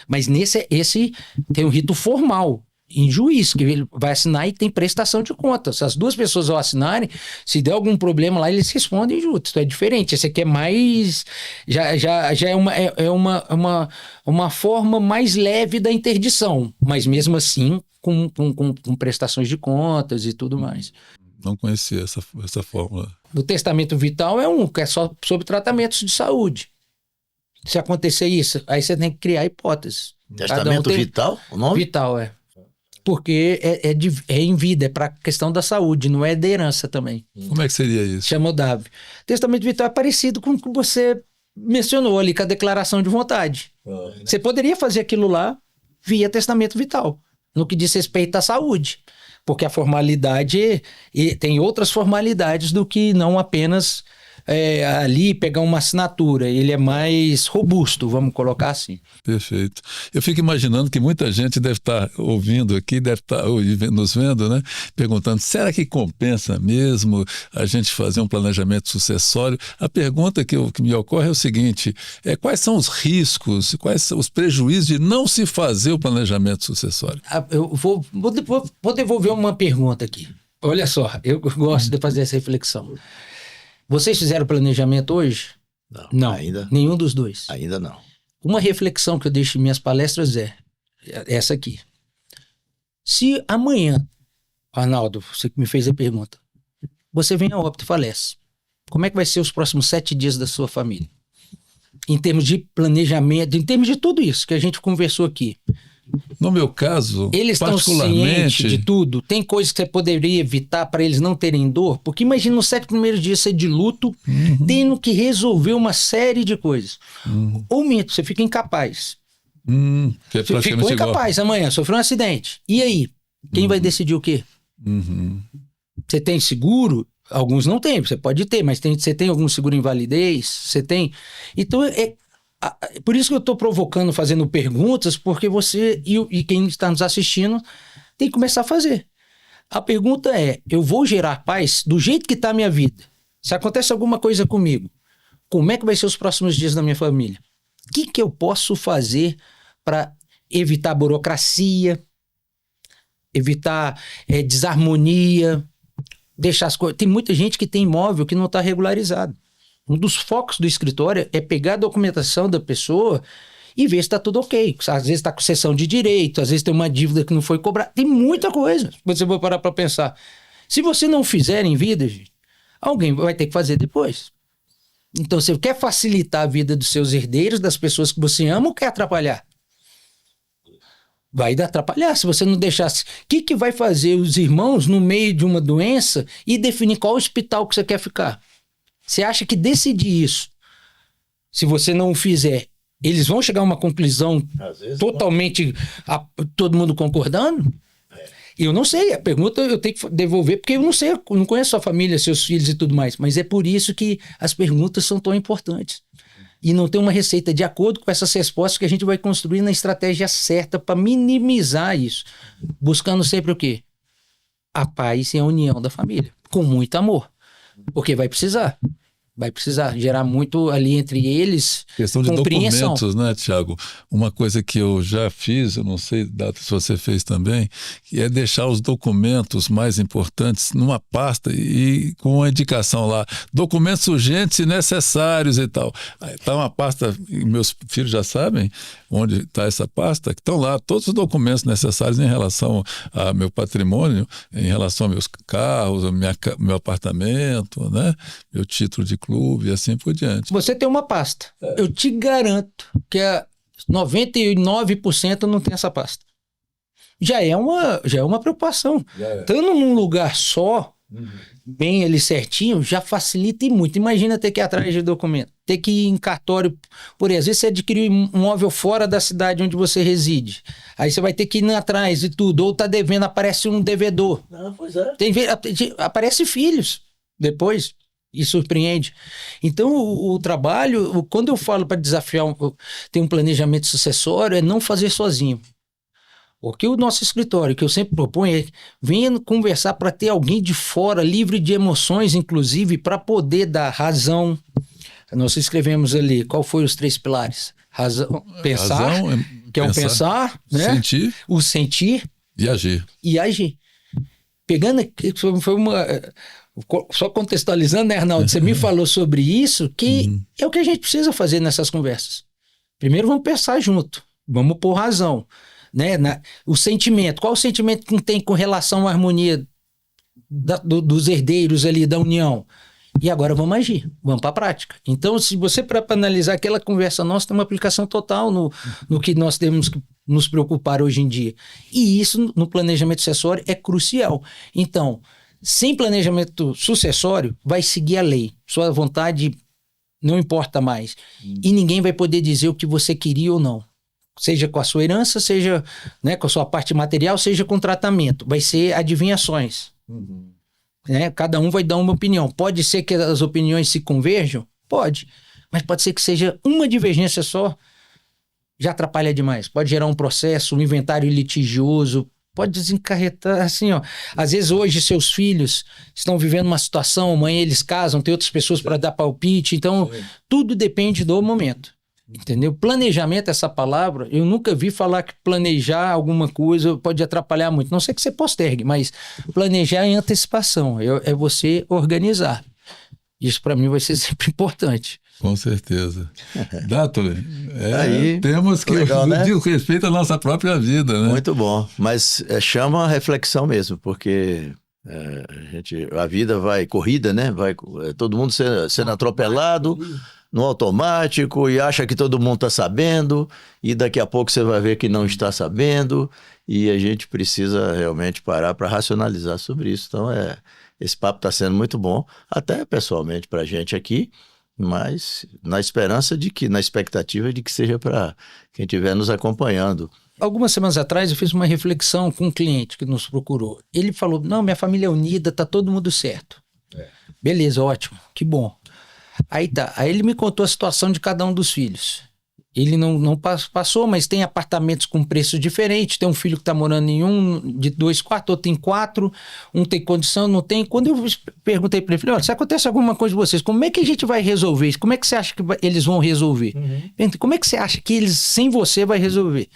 Mas esse tem um rito formal. em juiz, que ele vai assinar e tem prestação de contas. Se as duas pessoas vão assinarem, se der algum problema lá, eles respondem juntos. Então é diferente. Esse aqui é mais... Já é uma forma mais leve da interdição, mas mesmo assim com prestações de contas e tudo mais. Não conhecia essa fórmula. O testamento vital que é só sobre tratamentos de saúde. Se acontecer isso, aí você tem que criar hipóteses. Testamento vital? O nome? Vital, é. Porque é em vida, é para questão da saúde, não é de herança também. Como é que seria isso? Chama o DAV. Testamento vital é parecido com o que você mencionou ali, com a declaração de vontade. Você poderia fazer aquilo lá via testamento vital, no que diz respeito à saúde. Porque a formalidade tem outras formalidades do que não apenas ali pegar uma assinatura. Ele é mais robusto, vamos colocar assim. Perfeito. Eu fico imaginando que muita gente deve estar ouvindo aqui, deve estar nos vendo, né? Perguntando, será que compensa mesmo a gente fazer um planejamento sucessório? A pergunta que me ocorre é o seguinte, quais são os riscos, quais são os prejuízos de não se fazer o planejamento sucessório? Eu vou devolver uma pergunta aqui. Olha só, eu gosto de fazer essa reflexão. Vocês fizeram planejamento hoje? Não, ainda. Nenhum dos dois? Ainda não. Uma reflexão que eu deixo em minhas palestras é essa aqui. Se amanhã, Arnaldo, você que me fez a pergunta, você vem a óbito e falece, como é que vai ser os próximos 7 dias da sua família? Em termos de planejamento, em termos de tudo isso que a gente conversou aqui. No meu caso, eles particularmente... estão cientes de tudo? Tem coisas que você poderia evitar para eles não terem dor? Porque imagina nos 7 primeiros dias você de luto, tendo que resolver uma série de coisas. Ou minto, você fica incapaz. Que é você ficou incapaz amanhã, sofreu um acidente. E aí? Quem vai decidir o quê? Você tem seguro? Alguns não têm, você pode ter, mas você tem algum seguro invalidez? Você tem? Então, por isso que eu estou provocando, fazendo perguntas, porque você e quem está nos assistindo tem que começar a fazer. A pergunta é, eu vou gerar paz do jeito que está a minha vida? Se acontece alguma coisa comigo, como é que vai ser os próximos dias da minha família? O que eu posso fazer para evitar burocracia, evitar desarmonia, deixar as coisas... Tem muita gente que tem imóvel que não está regularizado. Um dos focos do escritório é pegar a documentação da pessoa e ver se está tudo ok. Às vezes está com cessão de direito, às vezes tem uma dívida que não foi cobrada. Tem muita coisa. Você vai parar para pensar. Se você não fizer em vida, gente, alguém vai ter que fazer depois. Então, você quer facilitar a vida dos seus herdeiros, das pessoas que você ama, ou quer atrapalhar? Vai atrapalhar se você não deixasse. O que vai fazer os irmãos no meio de uma doença e definir qual hospital que você quer ficar? Você acha que decidir isso, se você não o fizer, eles vão chegar a uma conclusão totalmente todo mundo concordando? Eu não sei, a pergunta eu tenho que devolver, porque eu não sei, eu não conheço a sua família, seus filhos e tudo mais, mas é por isso que as perguntas são tão importantes. E não tem uma receita de acordo com essas respostas que a gente vai construir na estratégia certa para minimizar isso, buscando sempre o quê? A paz e a união da família, com muito amor. Porque vai precisar gerar muito ali entre eles. Questão de documentos, né, Tiago? Uma coisa que eu já fiz, eu não sei, Data, se você fez também, que é deixar os documentos mais importantes numa pasta e com a indicação lá, documentos urgentes e necessários e tal. Está uma pasta, e meus filhos já sabem onde está essa pasta, que estão lá todos os documentos necessários em relação ao meu patrimônio, em relação aos meus carros, ao meu apartamento, né? Meu título de clube e assim por diante. Você tem uma pasta. Eu te garanto que 99% não tem essa pasta. Já é uma preocupação. Estando num lugar só, bem ali certinho, já facilita e muito. Imagina ter que ir atrás de documento, ter que ir em cartório. Por exemplo, às vezes você adquiriu um imóvel fora da cidade onde você reside. Aí você vai ter que ir atrás e tudo. Ou tá devendo, aparece um devedor. Pois é. Aparece filhos depois. E surpreende. Então, o trabalho, quando eu falo para desafiar, ter um planejamento sucessório, é não fazer sozinho. Porque o nosso escritório, que eu sempre proponho, é venha conversar para ter alguém de fora, livre de emoções, inclusive, para poder dar razão. Nós escrevemos ali, qual foi os 3 pilares? Razão, pensar, que é o pensar, né? Sentir. O sentir E agir. E agir. Pegando aqui, foi uma... Só contextualizando, né, Arnaldo? Você me falou sobre isso, que é o que a gente precisa fazer nessas conversas. Primeiro vamos pensar junto, vamos pôr razão, né? O sentimento, qual o sentimento que tem com relação à harmonia dos herdeiros ali da união? E agora vamos agir, vamos para a prática. Então, se você, para analisar aquela conversa nossa, tem uma aplicação total no que nós temos que nos preocupar hoje em dia. E isso, no planejamento sucessório, é crucial. Então, sem planejamento sucessório, vai seguir a lei. Sua vontade não importa mais. E ninguém vai poder dizer o que você queria ou não. Seja com a sua herança, seja, né, com a sua parte material, seja com tratamento. Vai ser adivinhações. Né? Cada um vai dar uma opinião. Pode ser que as opiniões se converjam? Pode. Mas pode ser que seja uma divergência só. Já atrapalha demais. Pode gerar um processo, um inventário litigioso. Pode desencarretar, assim, ó. Às vezes hoje seus filhos estão vivendo uma situação, amanhã eles casam, tem outras pessoas para dar palpite, então tudo depende do momento, entendeu? Planejamento, essa palavra, eu nunca vi falar que planejar alguma coisa pode atrapalhar muito, não sei que você postergue, mas planejar é antecipação, é você organizar. Isso para mim vai ser sempre importante. Com certeza. Dátulo, Aí, temos que legal, né? diz respeito à nossa própria vida, né? Muito bom, mas chama a reflexão mesmo, porque a vida vai corrida, né? Vai todo mundo sendo atropelado no automático e acha que todo mundo está sabendo e daqui a pouco você vai ver que não está sabendo e a gente precisa realmente parar para racionalizar sobre isso. Então, esse papo está sendo muito bom, até pessoalmente para a gente aqui, mas na expectativa de que seja para quem estiver nos acompanhando. Algumas semanas atrás eu fiz uma reflexão com um cliente que nos procurou. Ele falou, não, minha família é unida, tá todo mundo certo. Beleza, ótimo, que bom. Aí ele me contou a situação de cada um dos filhos. Ele não passou, mas tem apartamentos com preços diferentes. Tem um filho que está morando em um de 2 quartos, outro em 4. Um tem condição, não tem. Quando eu perguntei para ele, olha, se acontece alguma coisa de vocês, como é que a gente vai resolver isso? Como é que você acha que eles vão resolver? Como é que você acha que eles, sem você, vai resolver?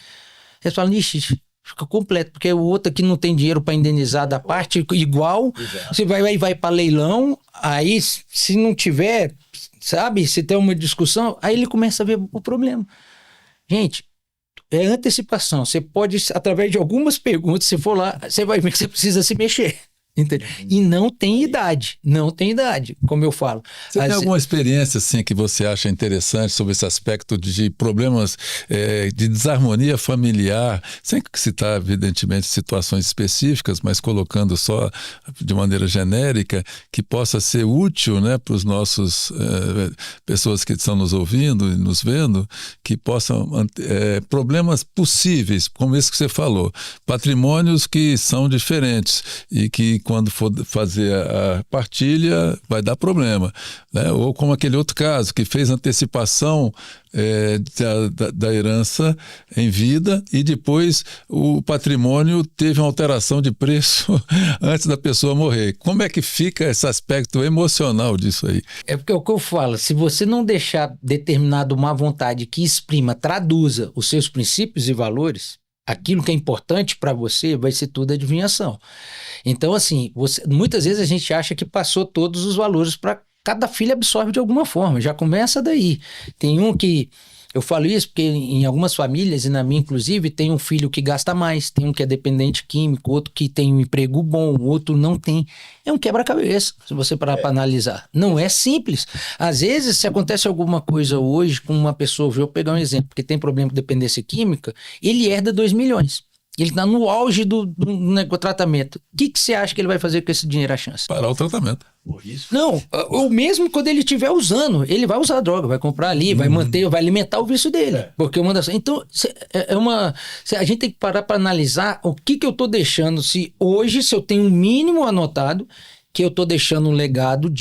Eles falam, ixi, fica completo, porque o outro aqui não tem dinheiro para indenizar da parte igual. Exato. Você vai para leilão, aí se não tiver... Sabe? Se tem uma discussão, aí ele começa a ver o problema. Gente, é antecipação. Você pode, através de algumas perguntas, se for lá, você vai ver que você precisa se mexer. Entendeu? E não tem idade, como eu falo. Você tem alguma experiência assim que você acha interessante sobre esse aspecto de problemas de desarmonia familiar, sem citar evidentemente situações específicas, mas colocando só de maneira genérica, que possa ser útil, né, para os nossos pessoas que estão nos ouvindo e nos vendo, que possam problemas possíveis, como esse que você falou, patrimônios que são diferentes e que quando for fazer a partilha vai dar problema, né? Ou como aquele outro caso que fez antecipação da herança em vida e depois o patrimônio teve uma alteração de preço antes da pessoa morrer. Como é que fica esse aspecto emocional disso aí? É porque é o que eu falo, se você não deixar determinado má vontade que exprima, traduza os seus princípios e valores, aquilo que é importante para você vai ser tudo adivinhação. Então, assim, muitas vezes a gente acha que passou todos os valores para cada filho absorve de alguma forma, já começa daí. Tem um que, eu falo isso porque em algumas famílias, e na minha inclusive, tem um filho que gasta mais, tem um que é dependente químico, outro que tem um emprego bom, outro não tem. É um quebra-cabeça, se você parar para analisar. Não é simples. Às vezes, se acontece alguma coisa hoje com uma pessoa, vou pegar um exemplo, que tem problema de dependência química, ele herda 2 milhões. Ele está no auge do tratamento. O que você acha que ele vai fazer com esse dinheiro, a chance? Parar o tratamento. Não, ou mesmo quando ele estiver usando, ele vai usar a droga, vai comprar ali, vai manter, vai alimentar o vício dele. Porque então, a gente tem que parar para analisar o que eu estou deixando, se eu tenho um mínimo anotado, que eu estou deixando um legado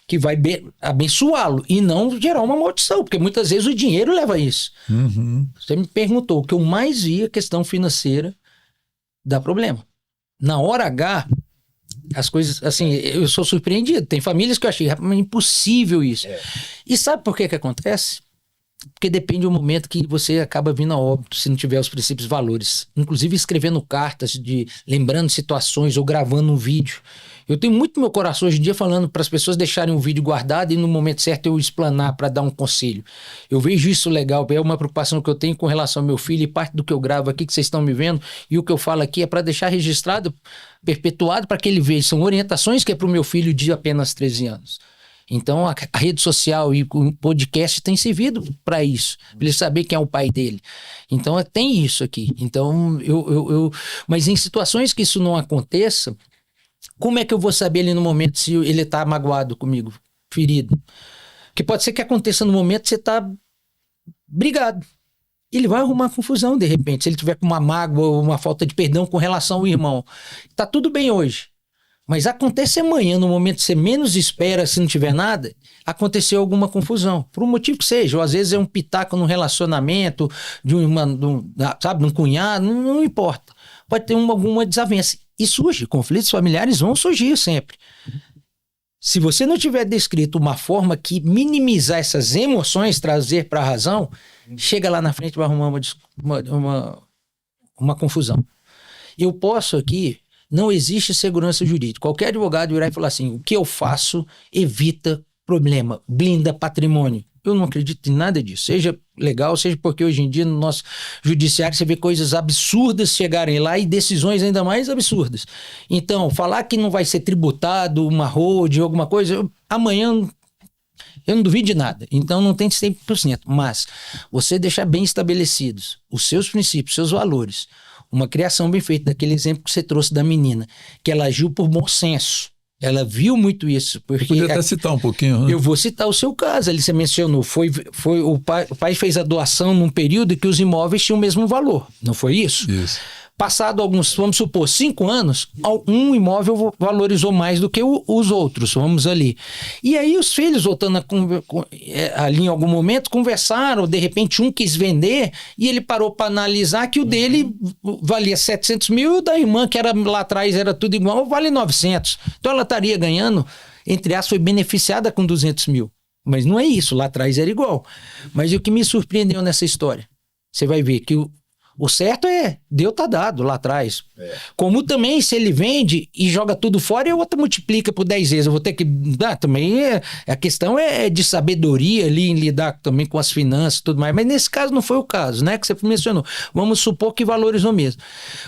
que vai abençoá-lo e não gerar uma maldição, porque muitas vezes o dinheiro leva a isso. Você me perguntou, o que eu mais vi, a questão financeira dá problema. Na hora H, as coisas, assim, eu sou surpreendido. Tem famílias que eu achei impossível isso. E sabe por que acontece? porque depende do momento que você acaba vindo a óbito, se não tiver os princípios e valores. Inclusive escrevendo cartas, lembrando situações ou gravando um vídeo. Eu tenho muito no meu coração hoje em dia falando para as pessoas deixarem um vídeo guardado e no momento certo eu explanar para dar um conselho. Eu vejo isso legal, é uma preocupação que eu tenho com relação ao meu filho, e parte do que eu gravo aqui, que vocês estão me vendo, e o que eu falo aqui é para deixar registrado, perpetuado, para que ele veja. São orientações que é para o meu filho de apenas 13 anos. Então a rede social e o podcast tem servido para isso, para ele saber quem é o pai dele. Então tem isso aqui. Então mas em situações que isso não aconteça, como é que eu vou saber ali no momento se ele está magoado comigo, ferido? Porque pode ser que aconteça no momento que você está brigado. Ele vai arrumar confusão de repente, se ele tiver com uma mágoa ou uma falta de perdão com relação ao irmão. Tá tudo bem hoje, mas acontece amanhã, no momento que você menos espera, se não tiver nada, aconteceu alguma confusão, por um motivo que seja, ou às vezes é um pitaco num relacionamento, de um cunhado, não importa. Pode ter alguma desavença. E surge, conflitos familiares vão surgir sempre. Se você não tiver descrito uma forma que minimizar essas emoções, trazer para a razão, chega lá na frente e vai arrumar uma confusão. Eu posso aqui, não existe segurança jurídica. Qualquer advogado virá e falar assim, o que eu faço evita problema, blinda patrimônio. Eu não acredito em nada disso, seja legal, seja porque hoje em dia no nosso judiciário você vê coisas absurdas chegarem lá e decisões ainda mais absurdas. Então, falar que não vai ser tributado uma road ou alguma coisa, amanhã eu não duvido de nada. Então não tem 100%, mas você deixar bem estabelecidos os seus princípios, seus valores, uma criação bem feita, daquele exemplo que você trouxe da menina, que ela agiu por bom senso. Ela viu muito isso. Porque podia até citar um pouquinho, né? Eu vou citar o seu caso, ali você mencionou, o pai fez a doação num período que os imóveis tinham o mesmo valor, não foi isso? Isso. Passado alguns, vamos supor, 5 anos, um imóvel valorizou mais do que os outros, vamos ali. E aí os filhos, voltando ali em algum momento, conversaram, de repente um quis vender e ele parou para analisar que o dele valia 700 mil e o da irmã, que era lá atrás era tudo igual, vale 900. Então ela estaria ganhando, entre aspas, foi beneficiada com 200 mil. Mas não é isso, lá atrás era igual. Mas o que me surpreendeu nessa história, você vai ver que o certo deu tá dado lá atrás. Como também, se ele vende e joga tudo fora, e a outra multiplica por 10 vezes. Eu vou ter que dar também. A questão é de sabedoria ali em lidar também com as finanças e tudo mais. Mas nesse caso não foi o caso, né? Que você mencionou. Vamos supor que valorizou mesmo.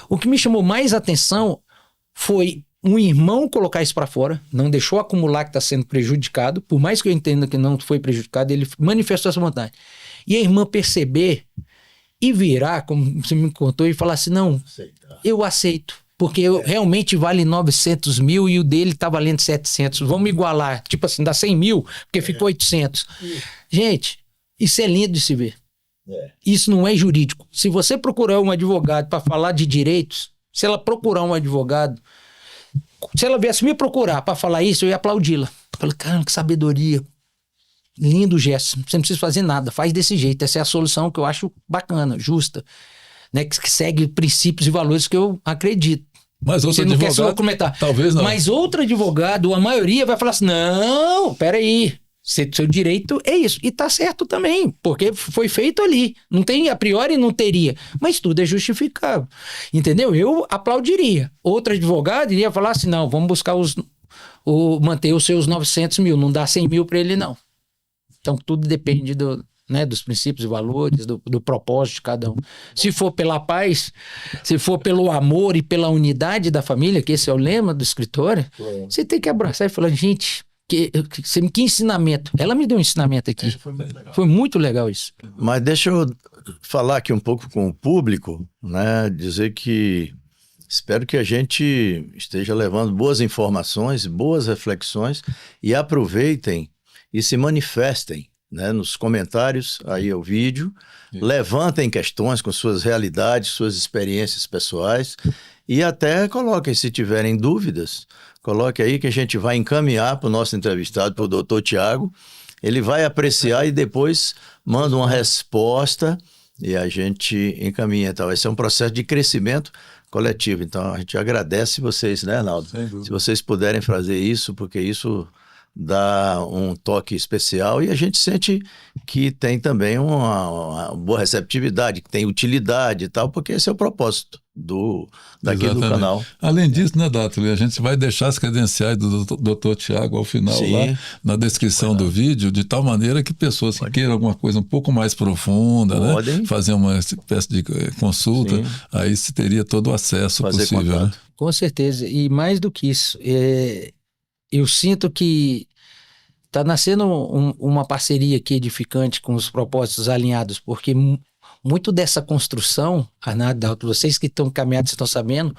O que me chamou mais atenção foi um irmão colocar isso para fora, não deixou acumular que está sendo prejudicado, por mais que eu entenda que não foi prejudicado, ele manifestou essa vontade. E a irmã perceber e virar, como você me contou, e falar assim, não, eu aceito, porque realmente vale 900 mil e o dele tá valendo 700, vamos igualar, tipo assim, dá 100 mil, porque ficou 800. Gente, isso é lindo de se ver. Isso não é jurídico. Se você procurar um advogado para falar de direitos, se ela procurar um advogado, se ela viesse me procurar para falar isso, eu ia aplaudi-la. Eu falei, cara, que sabedoria. Lindo gesto, você não precisa fazer nada, faz desse jeito, essa é a solução que eu acho bacana, justa, né? Que segue princípios e valores que eu acredito. Mas outro você não advogado, quer se comentar. Talvez não. Mas outro advogado, a maioria vai falar assim, não, peraí, seu direito é isso, e tá certo também, porque foi feito ali, não tem, a priori não teria, mas tudo é justificável, entendeu? Eu aplaudiria. Outro advogado iria falar assim, não, vamos buscar manter os seus 900 mil, não dá 100 mil para ele não. Então, tudo depende dos princípios e valores, do propósito de cada um. Se for pela paz, se for pelo amor e pela unidade da família, que esse é o lema do escritório, você tem que abraçar e falar, gente, que ensinamento. Ela me deu um ensinamento aqui. Foi muito legal isso. Mas deixa eu falar aqui um pouco com o público, né? Dizer que espero que a gente esteja levando boas informações, boas reflexões e aproveitem e se manifestem, né, nos comentários aí ao vídeo, levantem questões com suas realidades, suas experiências pessoais e até coloquem, se tiverem dúvidas, coloque aí que a gente vai encaminhar para o nosso entrevistado, para o doutor Tiago, ele vai apreciar e depois manda uma resposta e a gente encaminha. Então, vai ser um processo de crescimento coletivo. Então, a gente agradece vocês, né, Arnaldo? Se vocês puderem fazer isso, porque isso dá um toque especial e a gente sente que tem também uma boa receptividade, que tem utilidade e tal, porque esse é o propósito daqui do Exatamente. canal. Além disso, né, Dátilo, a gente vai deixar as credenciais do Dr. Tiago ao final Sim. lá na descrição do vídeo, de tal maneira que pessoas que queiram alguma coisa um pouco mais profunda, né, fazer uma espécie de consulta, Sim. aí se teria todo o acesso Fazer possível. contato. Né? Com certeza. E mais do que isso, eu sinto que está nascendo uma parceria aqui edificante com os propósitos alinhados, porque muito dessa construção, Arnaldo, vocês que estão caminhados estão sabendo,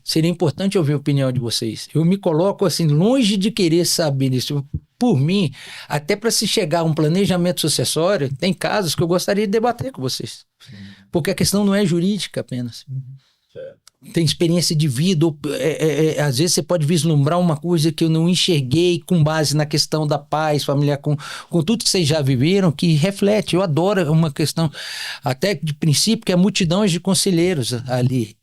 seria importante ouvir a opinião de vocês. Eu me coloco assim, longe de querer saber disso. Por mim, até para se chegar a um planejamento sucessório, tem casos que eu gostaria de debater com vocês. Porque a questão não é jurídica apenas. Tem experiência de vida, às vezes você pode vislumbrar uma coisa que eu não enxerguei com base na questão da paz familiar, com tudo que vocês já viveram, que reflete. Eu adoro uma questão, até de princípio, que é multidões de conselheiros ali.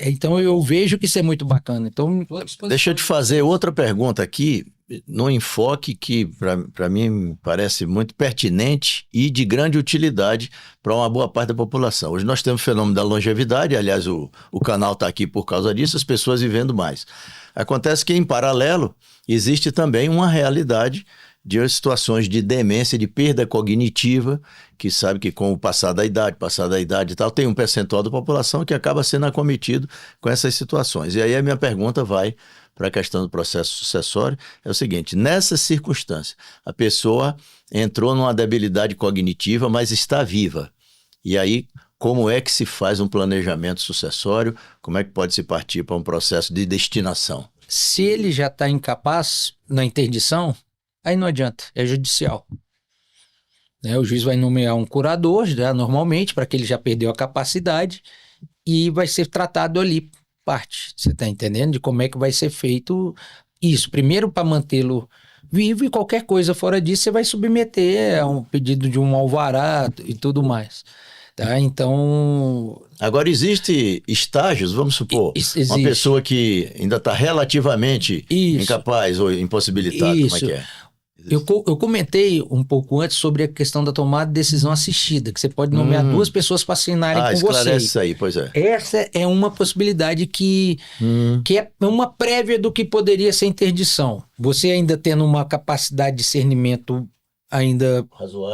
Então eu vejo que isso é muito bacana. Então, deixa eu te fazer outra pergunta aqui, num enfoque que para mim parece muito pertinente e de grande utilidade para uma boa parte da população. Hoje nós temos o fenômeno da longevidade, aliás o canal está aqui por causa disso, as pessoas vivendo mais. Acontece que em paralelo existe também uma realidade de situações de demência, de perda cognitiva, que sabe que com o passar da idade e tal, tem um percentual da população que acaba sendo acometido com essas situações. E aí a minha pergunta vai para a questão do processo sucessório, é o seguinte: nessa circunstância, a pessoa entrou numa debilidade cognitiva, mas está viva. E aí, como é que se faz um planejamento sucessório? Como é que pode se partir para um processo de destinação? Se ele já está incapaz na interdição, aí não adianta, é judicial. O juiz vai nomear um curador, já, normalmente, para que ele já perdeu a capacidade, e vai ser tratado ali parte. Você está entendendo de como é que vai ser feito isso? Primeiro, para mantê-lo vivo, e qualquer coisa fora disso você vai submeter a um pedido de um alvará e tudo mais. Tá? Então... Agora, existe estágios, vamos supor, uma pessoa que ainda está relativamente incapaz ou impossibilitada, como é que é? Eu comentei um pouco antes sobre a questão da tomada de decisão assistida, que você pode nomear duas pessoas para assinarem com você. Esclarece isso aí, pois é. Essa é uma possibilidade que é uma prévia do que poderia ser interdição. Você ainda tendo uma capacidade de discernimento ainda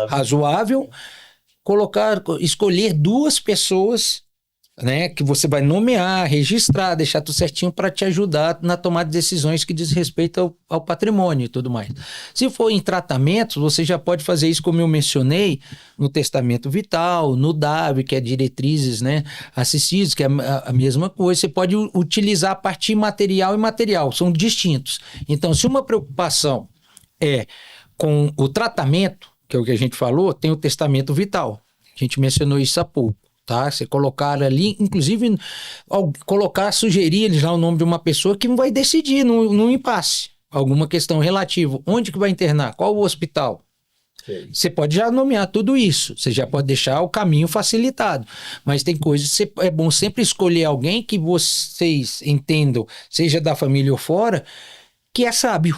razoável, escolher duas pessoas, né, que você vai nomear, registrar, deixar tudo certinho para te ajudar na tomada de decisões que diz respeito ao patrimônio e tudo mais. Se for em tratamentos, você já pode fazer isso, como eu mencionei, no testamento vital, no DAV, que é diretrizes, né, assistidas, que é a mesma coisa. Você pode utilizar a parte material e imaterial, são distintos. Então, se uma preocupação é com o tratamento, que é o que a gente falou, tem o testamento vital. A gente mencionou isso há pouco. Tá? Você colocar ali, inclusive, sugerir lá o nome de uma pessoa que vai decidir num impasse. Alguma questão relativa. Onde que vai internar? Qual o hospital? Sim. Você pode já nomear tudo isso. Você já pode deixar o caminho facilitado. Mas tem coisas que é bom sempre escolher alguém que vocês entendam, seja da família ou fora, que é sábio.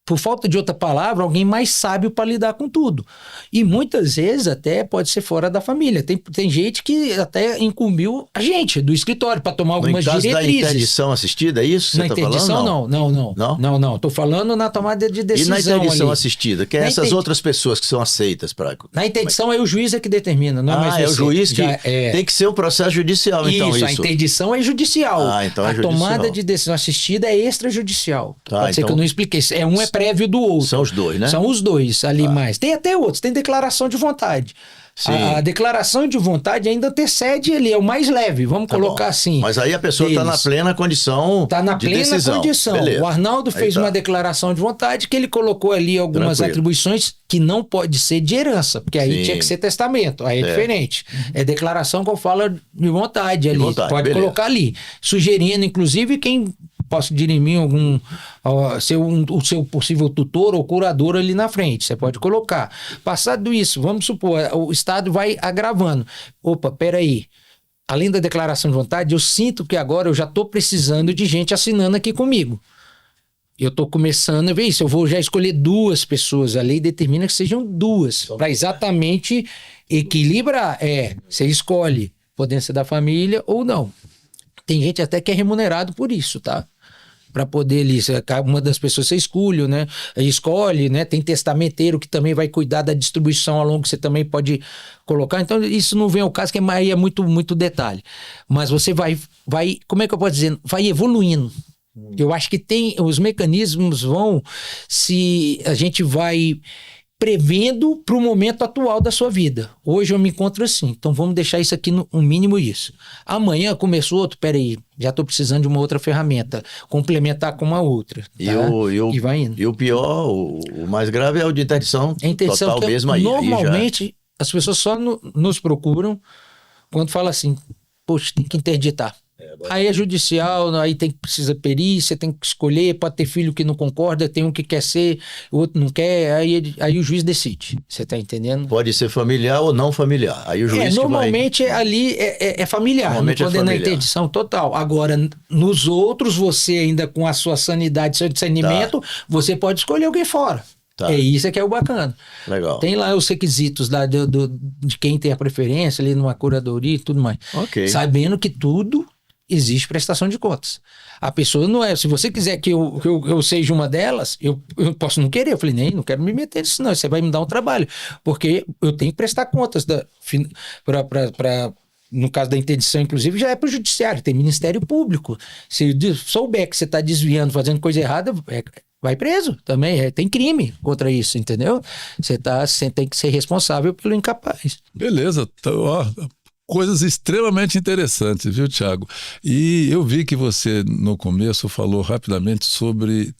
Por falta de outra palavra, alguém mais sábio para lidar com tudo. E muitas vezes até pode ser fora da família. Tem gente que até incumbiu a gente do escritório para tomar algumas diretrizes. Da interdição assistida, é isso que você está falando? Na interdição, não. Estou falando na tomada de decisão. E na interdição assistida, que é essas outras pessoas que são aceitas para... Na interdição é o juiz que determina, não é mais você. É o juiz que tem que ser um processo judicial, então isso. A interdição é judicial. Então é judicial. A tomada de decisão assistida é extrajudicial. Pode ser que eu não expliquei. Um é prévio do outro. São os dois, né? São os dois ali mais. Tem até outros, tem declaração de vontade. A declaração de vontade ainda antecede ele, é o mais leve, vamos colocar assim. Mas aí a pessoa está na plena condição de decisão. Está na plena condição. Beleza. O Arnaldo fez uma declaração de vontade que ele colocou ali algumas atribuições que não pode ser de herança, porque aí tinha que ser testamento, aí é diferente. É declaração que eu falo de vontade ali, pode colocar ali, sugerindo inclusive quem possa dirimir o seu possível tutor ou curador ali na frente, você pode colocar. Passado isso, vamos supor, o Estado vai agravando. Opa, peraí, além da declaração de vontade, eu sinto que agora eu já estou precisando de gente assinando aqui comigo. eu estou começando a ver isso. Eu vou já escolher 2 pessoas. A lei determina que sejam 2, para exatamente equilibrar. Você escolhe, podendo ser da família ou não. Tem gente até que é remunerado por isso, tá? Para poder ali, uma das pessoas você escolhe, né? Escolhe, né? Tem testamenteiro que também vai cuidar da distribuição ao longo, que você também pode colocar. Então, isso não vem ao caso, que é muito, muito detalhe. Mas você vai, como é que eu posso dizer? Vai evoluindo. Eu acho que os mecanismos se a gente vai prevendo para o momento atual da sua vida. Hoje eu me encontro assim, então vamos deixar isso aqui no mínimo isso. Amanhã começou outro, peraí, já estou precisando de uma outra ferramenta, complementar com uma outra. Tá? E vai indo. E o pior, o mais grave é o de interdição, total que mesmo aí. Normalmente, aí já... as pessoas só nos procuram quando fala assim, poxa, tem que interditar. Aí é judicial, aí precisa perícia, tem que escolher, pode ter filho que não concorda, tem um que quer ser, o outro não quer, aí o juiz decide. Você tá entendendo? Pode ser familiar ou não familiar. Aí o juiz normalmente ali é familiar, normalmente quando é na interdição total. Agora, nos outros, você ainda com a sua sanidade, seu discernimento, você pode escolher alguém fora. Tá. Isso que é o bacana. Legal. Tem lá os requisitos lá de quem tem a preferência, ali numa curadoria e tudo mais. Okay. Sabendo que tudo existe prestação de contas. A pessoa não é... Se você quiser que eu seja uma delas, eu posso não querer. Eu falei, nem, não quero me meter nisso não. Você vai me dar um trabalho. Porque eu tenho que prestar contas no caso da interdição, inclusive, já é para o judiciário. Tem Ministério Público. Se souber que você está desviando, fazendo coisa errada... vai preso também, tem crime contra isso, entendeu? Você tem que ser responsável pelo incapaz. Beleza, coisas extremamente interessantes, viu, Tiago? E eu vi que você, no começo, falou rapidamente sobre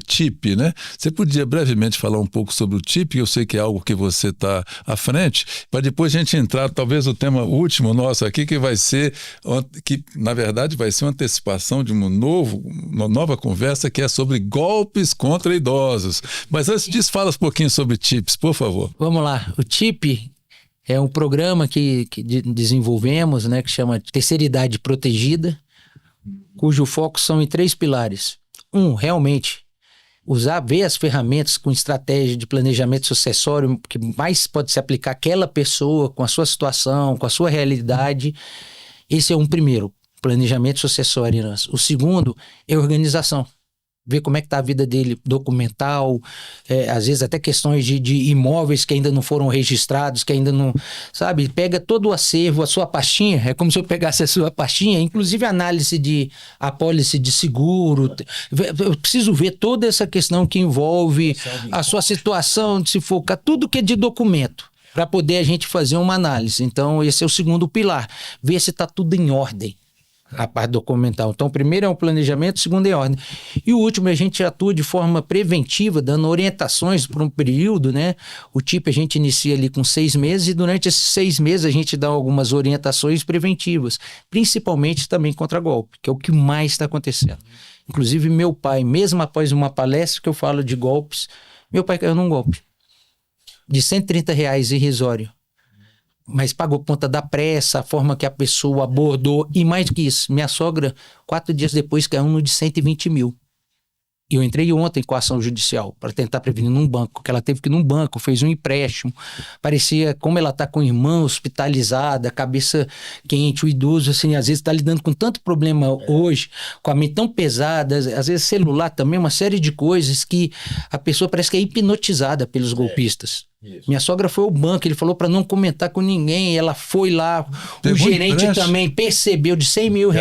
TIP, né? Você podia brevemente falar um pouco sobre o TIP, eu sei que é algo que você está à frente, para depois a gente entrar, talvez, o tema último nosso aqui, que vai ser, que na verdade vai ser uma antecipação de uma nova conversa, que é sobre golpes contra idosos. Mas antes disso, fala um pouquinho sobre TIPs, por favor. Vamos lá, o TIP é um programa que desenvolvemos, né, que chama Terceira Idade Protegida, cujo foco são em 3 pilares. Realmente, ver as ferramentas com estratégia de planejamento sucessório que mais pode se aplicar àquela pessoa, com a sua situação, com a sua realidade. Esse é um primeiro, planejamento sucessório. O segundo é organização. Ver como é que está a vida dele, documental, às vezes até questões de imóveis que ainda não foram registrados, que ainda não, sabe, pega todo o acervo, a sua pastinha, é como se eu pegasse a sua pastinha, inclusive análise a apólice de seguro, eu preciso ver toda essa questão que envolve a sua situação, se focar, tudo que é de documento, para poder a gente fazer uma análise. Então esse é o segundo pilar, ver se está tudo em ordem. A parte documental. Então, o primeiro é o planejamento, o segundo é a ordem. E o último, a gente atua de forma preventiva, dando orientações por um período, né? O TIP a gente inicia ali com 6 meses e durante esses 6 meses a gente dá algumas orientações preventivas, principalmente também contra golpe, que é o que mais está acontecendo. Inclusive, meu pai, mesmo após uma palestra que eu falo de golpes, meu pai caiu num golpe de R$130 irrisório. Mas pagou conta da pressa, a forma que a pessoa abordou. E mais do que isso, minha sogra, 4 dias depois, caiu no de 120 mil. E eu entrei ontem com a ação judicial para tentar prevenir num banco, que ela teve que ir num banco, fez um empréstimo. Parecia, como ela está com a irmã hospitalizada, cabeça quente, o idoso, assim, às vezes está lidando com tanto problema hoje, com a mente tão pesada, às vezes celular também, uma série de coisas que a pessoa parece que é hipnotizada pelos golpistas. Isso. Minha sogra foi ao banco, ele falou para não comentar com ninguém, ela foi lá, o gerente também percebeu de R$100 mil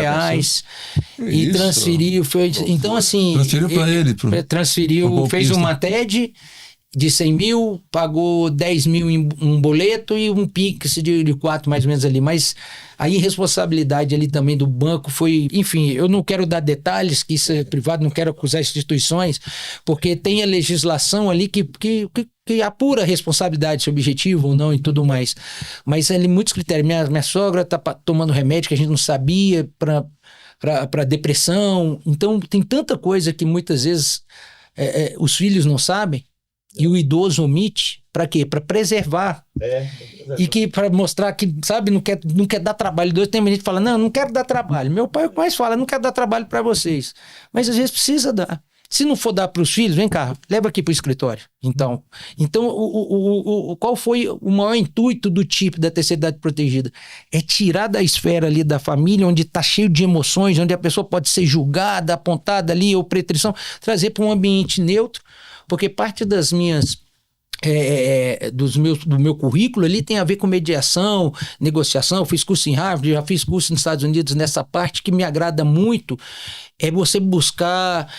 e transferiu, então assim... Transferiu para ele. Transferiu, fez uma TED de 100 mil, pagou 10 mil em um boleto e um Pix de 4 mais ou menos ali, mas a irresponsabilidade ali também do banco foi, enfim, eu não quero dar detalhes, que isso é privado, não quero acusar instituições, porque tem a legislação ali que apura a responsabilidade, se objetiva ou não e tudo mais, mas ali muitos critérios, minha sogra tá tomando remédio que a gente não sabia para depressão, então tem tanta coisa que muitas vezes os filhos não sabem, e o idoso omite, para quê? Para preservar. E que para mostrar que, sabe, não quer dar trabalho. Tem gente que fala, não quero dar trabalho. Meu pai mais fala, não quero dar trabalho para vocês. Mas às vezes precisa dar. Se não for dar para os filhos, vem cá, leva aqui para o escritório. Então qual foi o maior intuito do TIP, da terceira idade protegida? É tirar da esfera ali da família, onde está cheio de emoções, onde a pessoa pode ser julgada, apontada ali, ou preterição, trazer para um ambiente neutro, porque parte das minhas... do meu currículo ali tem a ver com mediação, negociação. Eu fiz curso em Harvard, já fiz curso nos Estados Unidos nessa parte que me agrada muito. É você buscar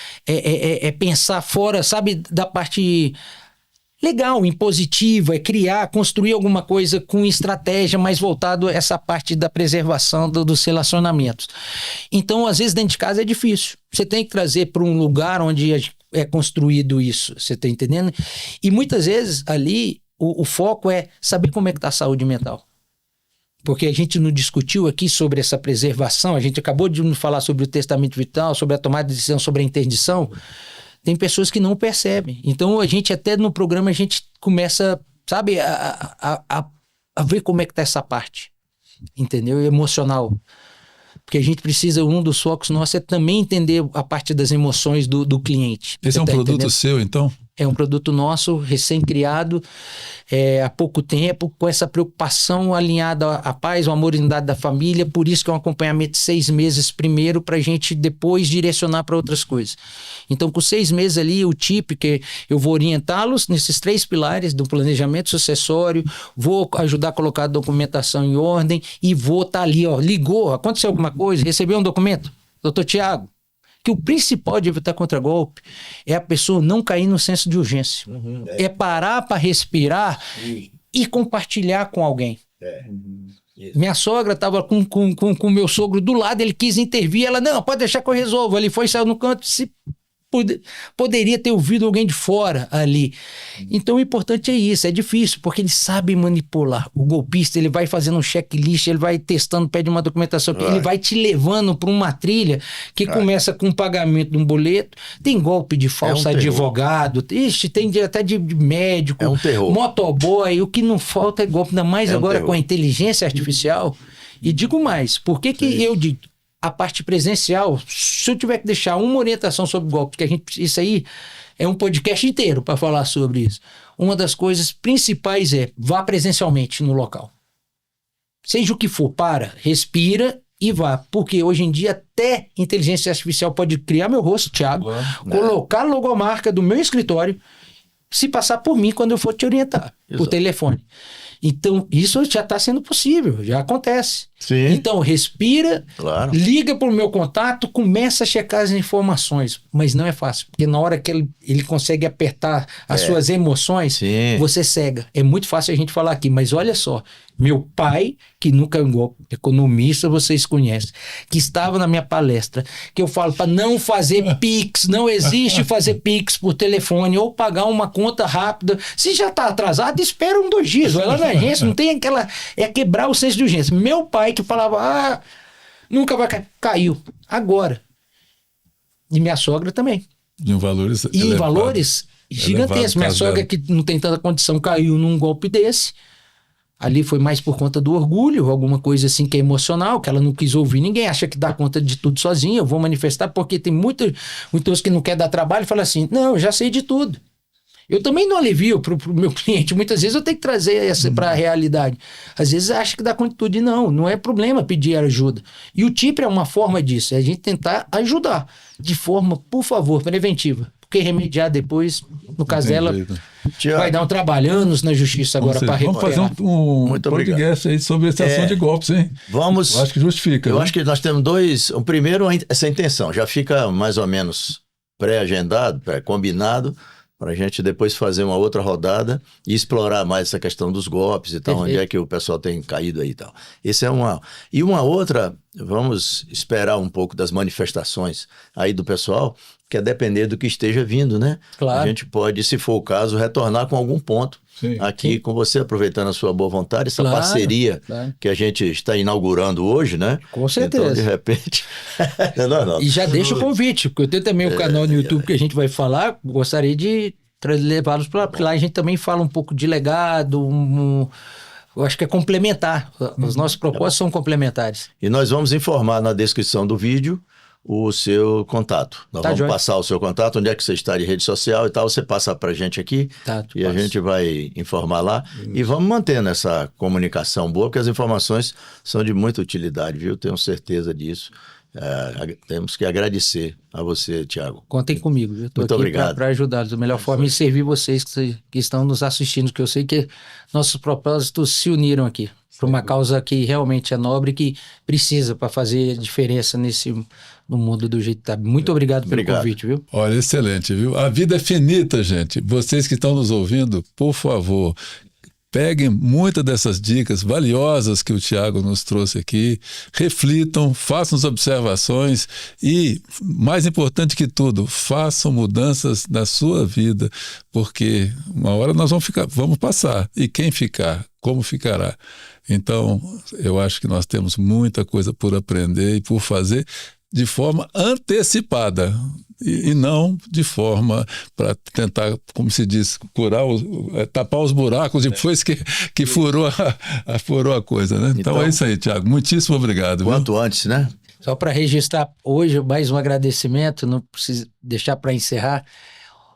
pensar fora, sabe, da parte legal, impositiva, é criar, construir alguma coisa com estratégia mais voltado a essa parte da preservação dos relacionamentos. Então, às vezes, dentro de casa é difícil. Você tem que trazer para um lugar onde é construído isso, você está entendendo? E muitas vezes ali o foco é saber como é que está a saúde mental. Porque a gente não discutiu aqui sobre essa preservação, a gente acabou de falar sobre o testamento vital, sobre a tomada de decisão, sobre a interdição. Tem pessoas que não percebem. Então a gente até no programa a gente começa, sabe, a ver como é que está essa parte, entendeu? Emocional. Porque a gente precisa, um dos focos nossos é também entender a parte das emoções do cliente. Esse é um produto seu, então? É um produto nosso, recém-criado, há pouco tempo, com essa preocupação alinhada à paz, ao amor e unidade da família. Por isso que é um acompanhamento de 6 meses primeiro, para a gente depois direcionar para outras coisas. Então, com 6 meses ali, o TIP, que eu vou orientá-los nesses 3 pilares do planejamento sucessório, vou ajudar a colocar a documentação em ordem e vou estar ali, ó, ligou, aconteceu alguma coisa, recebeu um documento, doutor Tiago, que o principal de evitar contragolpe é a pessoa não cair no senso de urgência. É parar para respirar e compartilhar com alguém. Minha sogra estava com o meu sogro do lado, ele quis intervir, ela, não, pode deixar que eu resolvo. Ele foi, saiu no canto, poderia ter ouvido alguém de fora ali. Então o importante é isso, é difícil, porque ele sabe manipular. O golpista, ele vai fazendo um checklist, ele vai testando, pede uma documentação, ele vai te levando para uma trilha que começa com o pagamento de um boleto, tem golpe de falso advogado, tem até de médico, motoboy, o que não falta é golpe, ainda mais agora com a inteligência artificial. E digo mais, por que eu digo? A parte presencial, se eu tiver que deixar uma orientação sobre golpe, porque isso aí é um podcast inteiro para falar sobre isso. Uma das coisas principais é vá presencialmente no local. Seja o que for, respira e vá. Porque hoje em dia até inteligência artificial pode criar meu rosto, Thiago, colocar a logomarca do meu escritório, se passar por mim quando eu for te orientar, por telefone. Então, isso já está sendo possível, já acontece. Sim. Então, respira, liga para o meu contato, começa a checar as informações. Mas não é fácil, porque na hora que ele consegue apertar as suas emoções, você cega. É muito fácil a gente falar aqui, mas olha só, meu pai, que nunca é um economista, vocês conhecem, que estava na minha palestra, que eu falo para não fazer Pix, não existe fazer Pix por telefone, ou pagar uma conta rápida. Se já está atrasado, espera 2 dias, vai lá na agência, não tem aquela... É quebrar o senso de urgência. Meu pai que falava, nunca vai cair. Caiu. Agora. E minha sogra também. Em valores elevados. Em valores gigantescos. Minha sogra, que não tem tanta condição, caiu num golpe desse. Ali foi mais por conta do orgulho, alguma coisa assim que é emocional, que ela não quis ouvir ninguém, acha que dá conta de tudo sozinha, eu vou manifestar, porque tem muitos que não querem dar trabalho e falam assim, não, eu já sei de tudo. Eu também não alivio para o meu cliente. Muitas vezes eu tenho que trazer essa para a realidade. Às vezes acha que dá conta de tudo. E não é problema pedir ajuda. E o TIP é uma forma disso, é a gente tentar ajudar de forma, por favor, preventiva. Porque remediar depois, no caso dela, vai dar um trabalho, anos na justiça agora para recuperar. Vamos fazer um podcast aí sobre essa ação de golpes, hein? Vamos. Eu acho que justifica. Eu acho que nós temos 2. O primeiro, essa intenção, já fica mais ou menos pré-agendado, pré-combinado, para a gente depois fazer uma outra rodada e explorar mais essa questão dos golpes e tal, onde é que o pessoal tem caído aí e tal. Esse é uma... E uma outra, vamos esperar um pouco das manifestações aí do pessoal, que é depender do que esteja vindo, né? Claro. A gente pode, se for o caso, retornar com algum ponto aqui com você, aproveitando a sua boa vontade, essa parceria que a gente está inaugurando hoje, né? Com certeza. Então, de repente... E já deixa o convite, porque eu tenho também o canal no YouTube que a gente vai falar, gostaria de levá-los para lá. A gente também fala um pouco de legado, eu acho que é complementar. Os nossos propósitos são complementares. E nós vamos informar na descrição do vídeo o seu contato. Nós Tá, vamos joia. passar o seu contato, onde é que você está de rede social e tal, você passa para a gente aqui Tá, e a gente vai informar lá. E vamos mantendo essa comunicação boa, porque as informações são de muita utilidade, viu? Tenho certeza disso. Temos que agradecer a você, Tiago. Contem comigo, eu estou Muito aqui obrigado. para ajudá-los da melhor forma e servir vocês que estão nos assistindo, que eu sei que nossos propósitos se uniram aqui para uma causa que realmente é nobre e que precisa para fazer diferença no mundo do jeito que está. Muito obrigado pelo convite, viu? Olha, excelente, viu? A vida é finita, gente. Vocês que estão nos ouvindo, por favor, peguem muitas dessas dicas valiosas que o Tiago nos trouxe aqui, reflitam, façam as observações e, mais importante que tudo, façam mudanças na sua vida, porque uma hora nós vamos passar. E quem ficar? Como ficará? Então, eu acho que nós temos muita coisa por aprender e por fazer de forma antecipada. E não de forma para tentar, como se diz, tapar os buracos depois que furou a coisa, né? Então é isso aí, Tiago. Muitíssimo obrigado. Quanto antes, né? Só para registrar hoje mais um agradecimento, não preciso deixar para encerrar.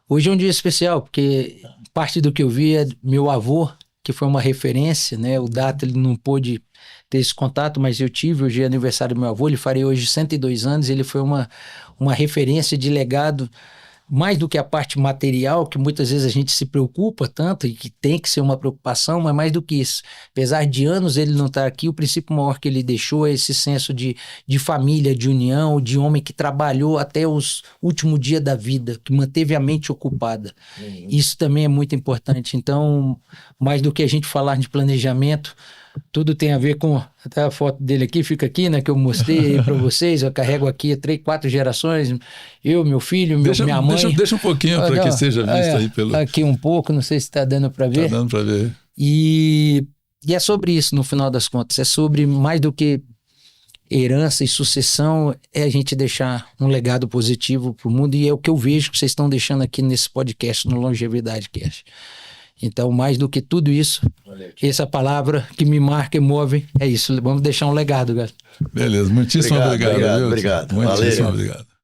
Hoje é um dia especial, porque parte do que eu vi é meu avô, que foi uma referência, né? O Dato, ele não pôde ter esse contato, mas eu tive. Hoje é aniversário do meu avô, ele faria hoje 102 anos, ele foi uma referência de legado, mais do que a parte material, que muitas vezes a gente se preocupa tanto, e que tem que ser uma preocupação, mas mais do que isso. Apesar de anos ele não estar aqui, o princípio maior que ele deixou é esse senso de família, de união, de homem que trabalhou até os últimos dias da vida, que manteve a mente ocupada. Isso também é muito importante. Então, mais do que a gente falar de planejamento, tudo tem a ver com, até a foto dele aqui, fica aqui, né, que eu mostrei para vocês, eu carrego aqui 3, 4 gerações, eu, meu filho, minha mãe. Deixa um pouquinho para que seja visto aí pelo... Aqui um pouco, não sei se está dando para ver. Está dando para ver. E é sobre isso, no final das contas, é sobre mais do que herança e sucessão, é a gente deixar um legado positivo para o mundo, e é o que eu vejo que vocês estão deixando aqui nesse podcast, no Longevidade Cast. Então, mais do que tudo isso, essa palavra que me marca e move, é isso. Vamos deixar um legado, galera. Beleza, muitíssimo obrigado. Obrigado. Muitíssimo obrigado.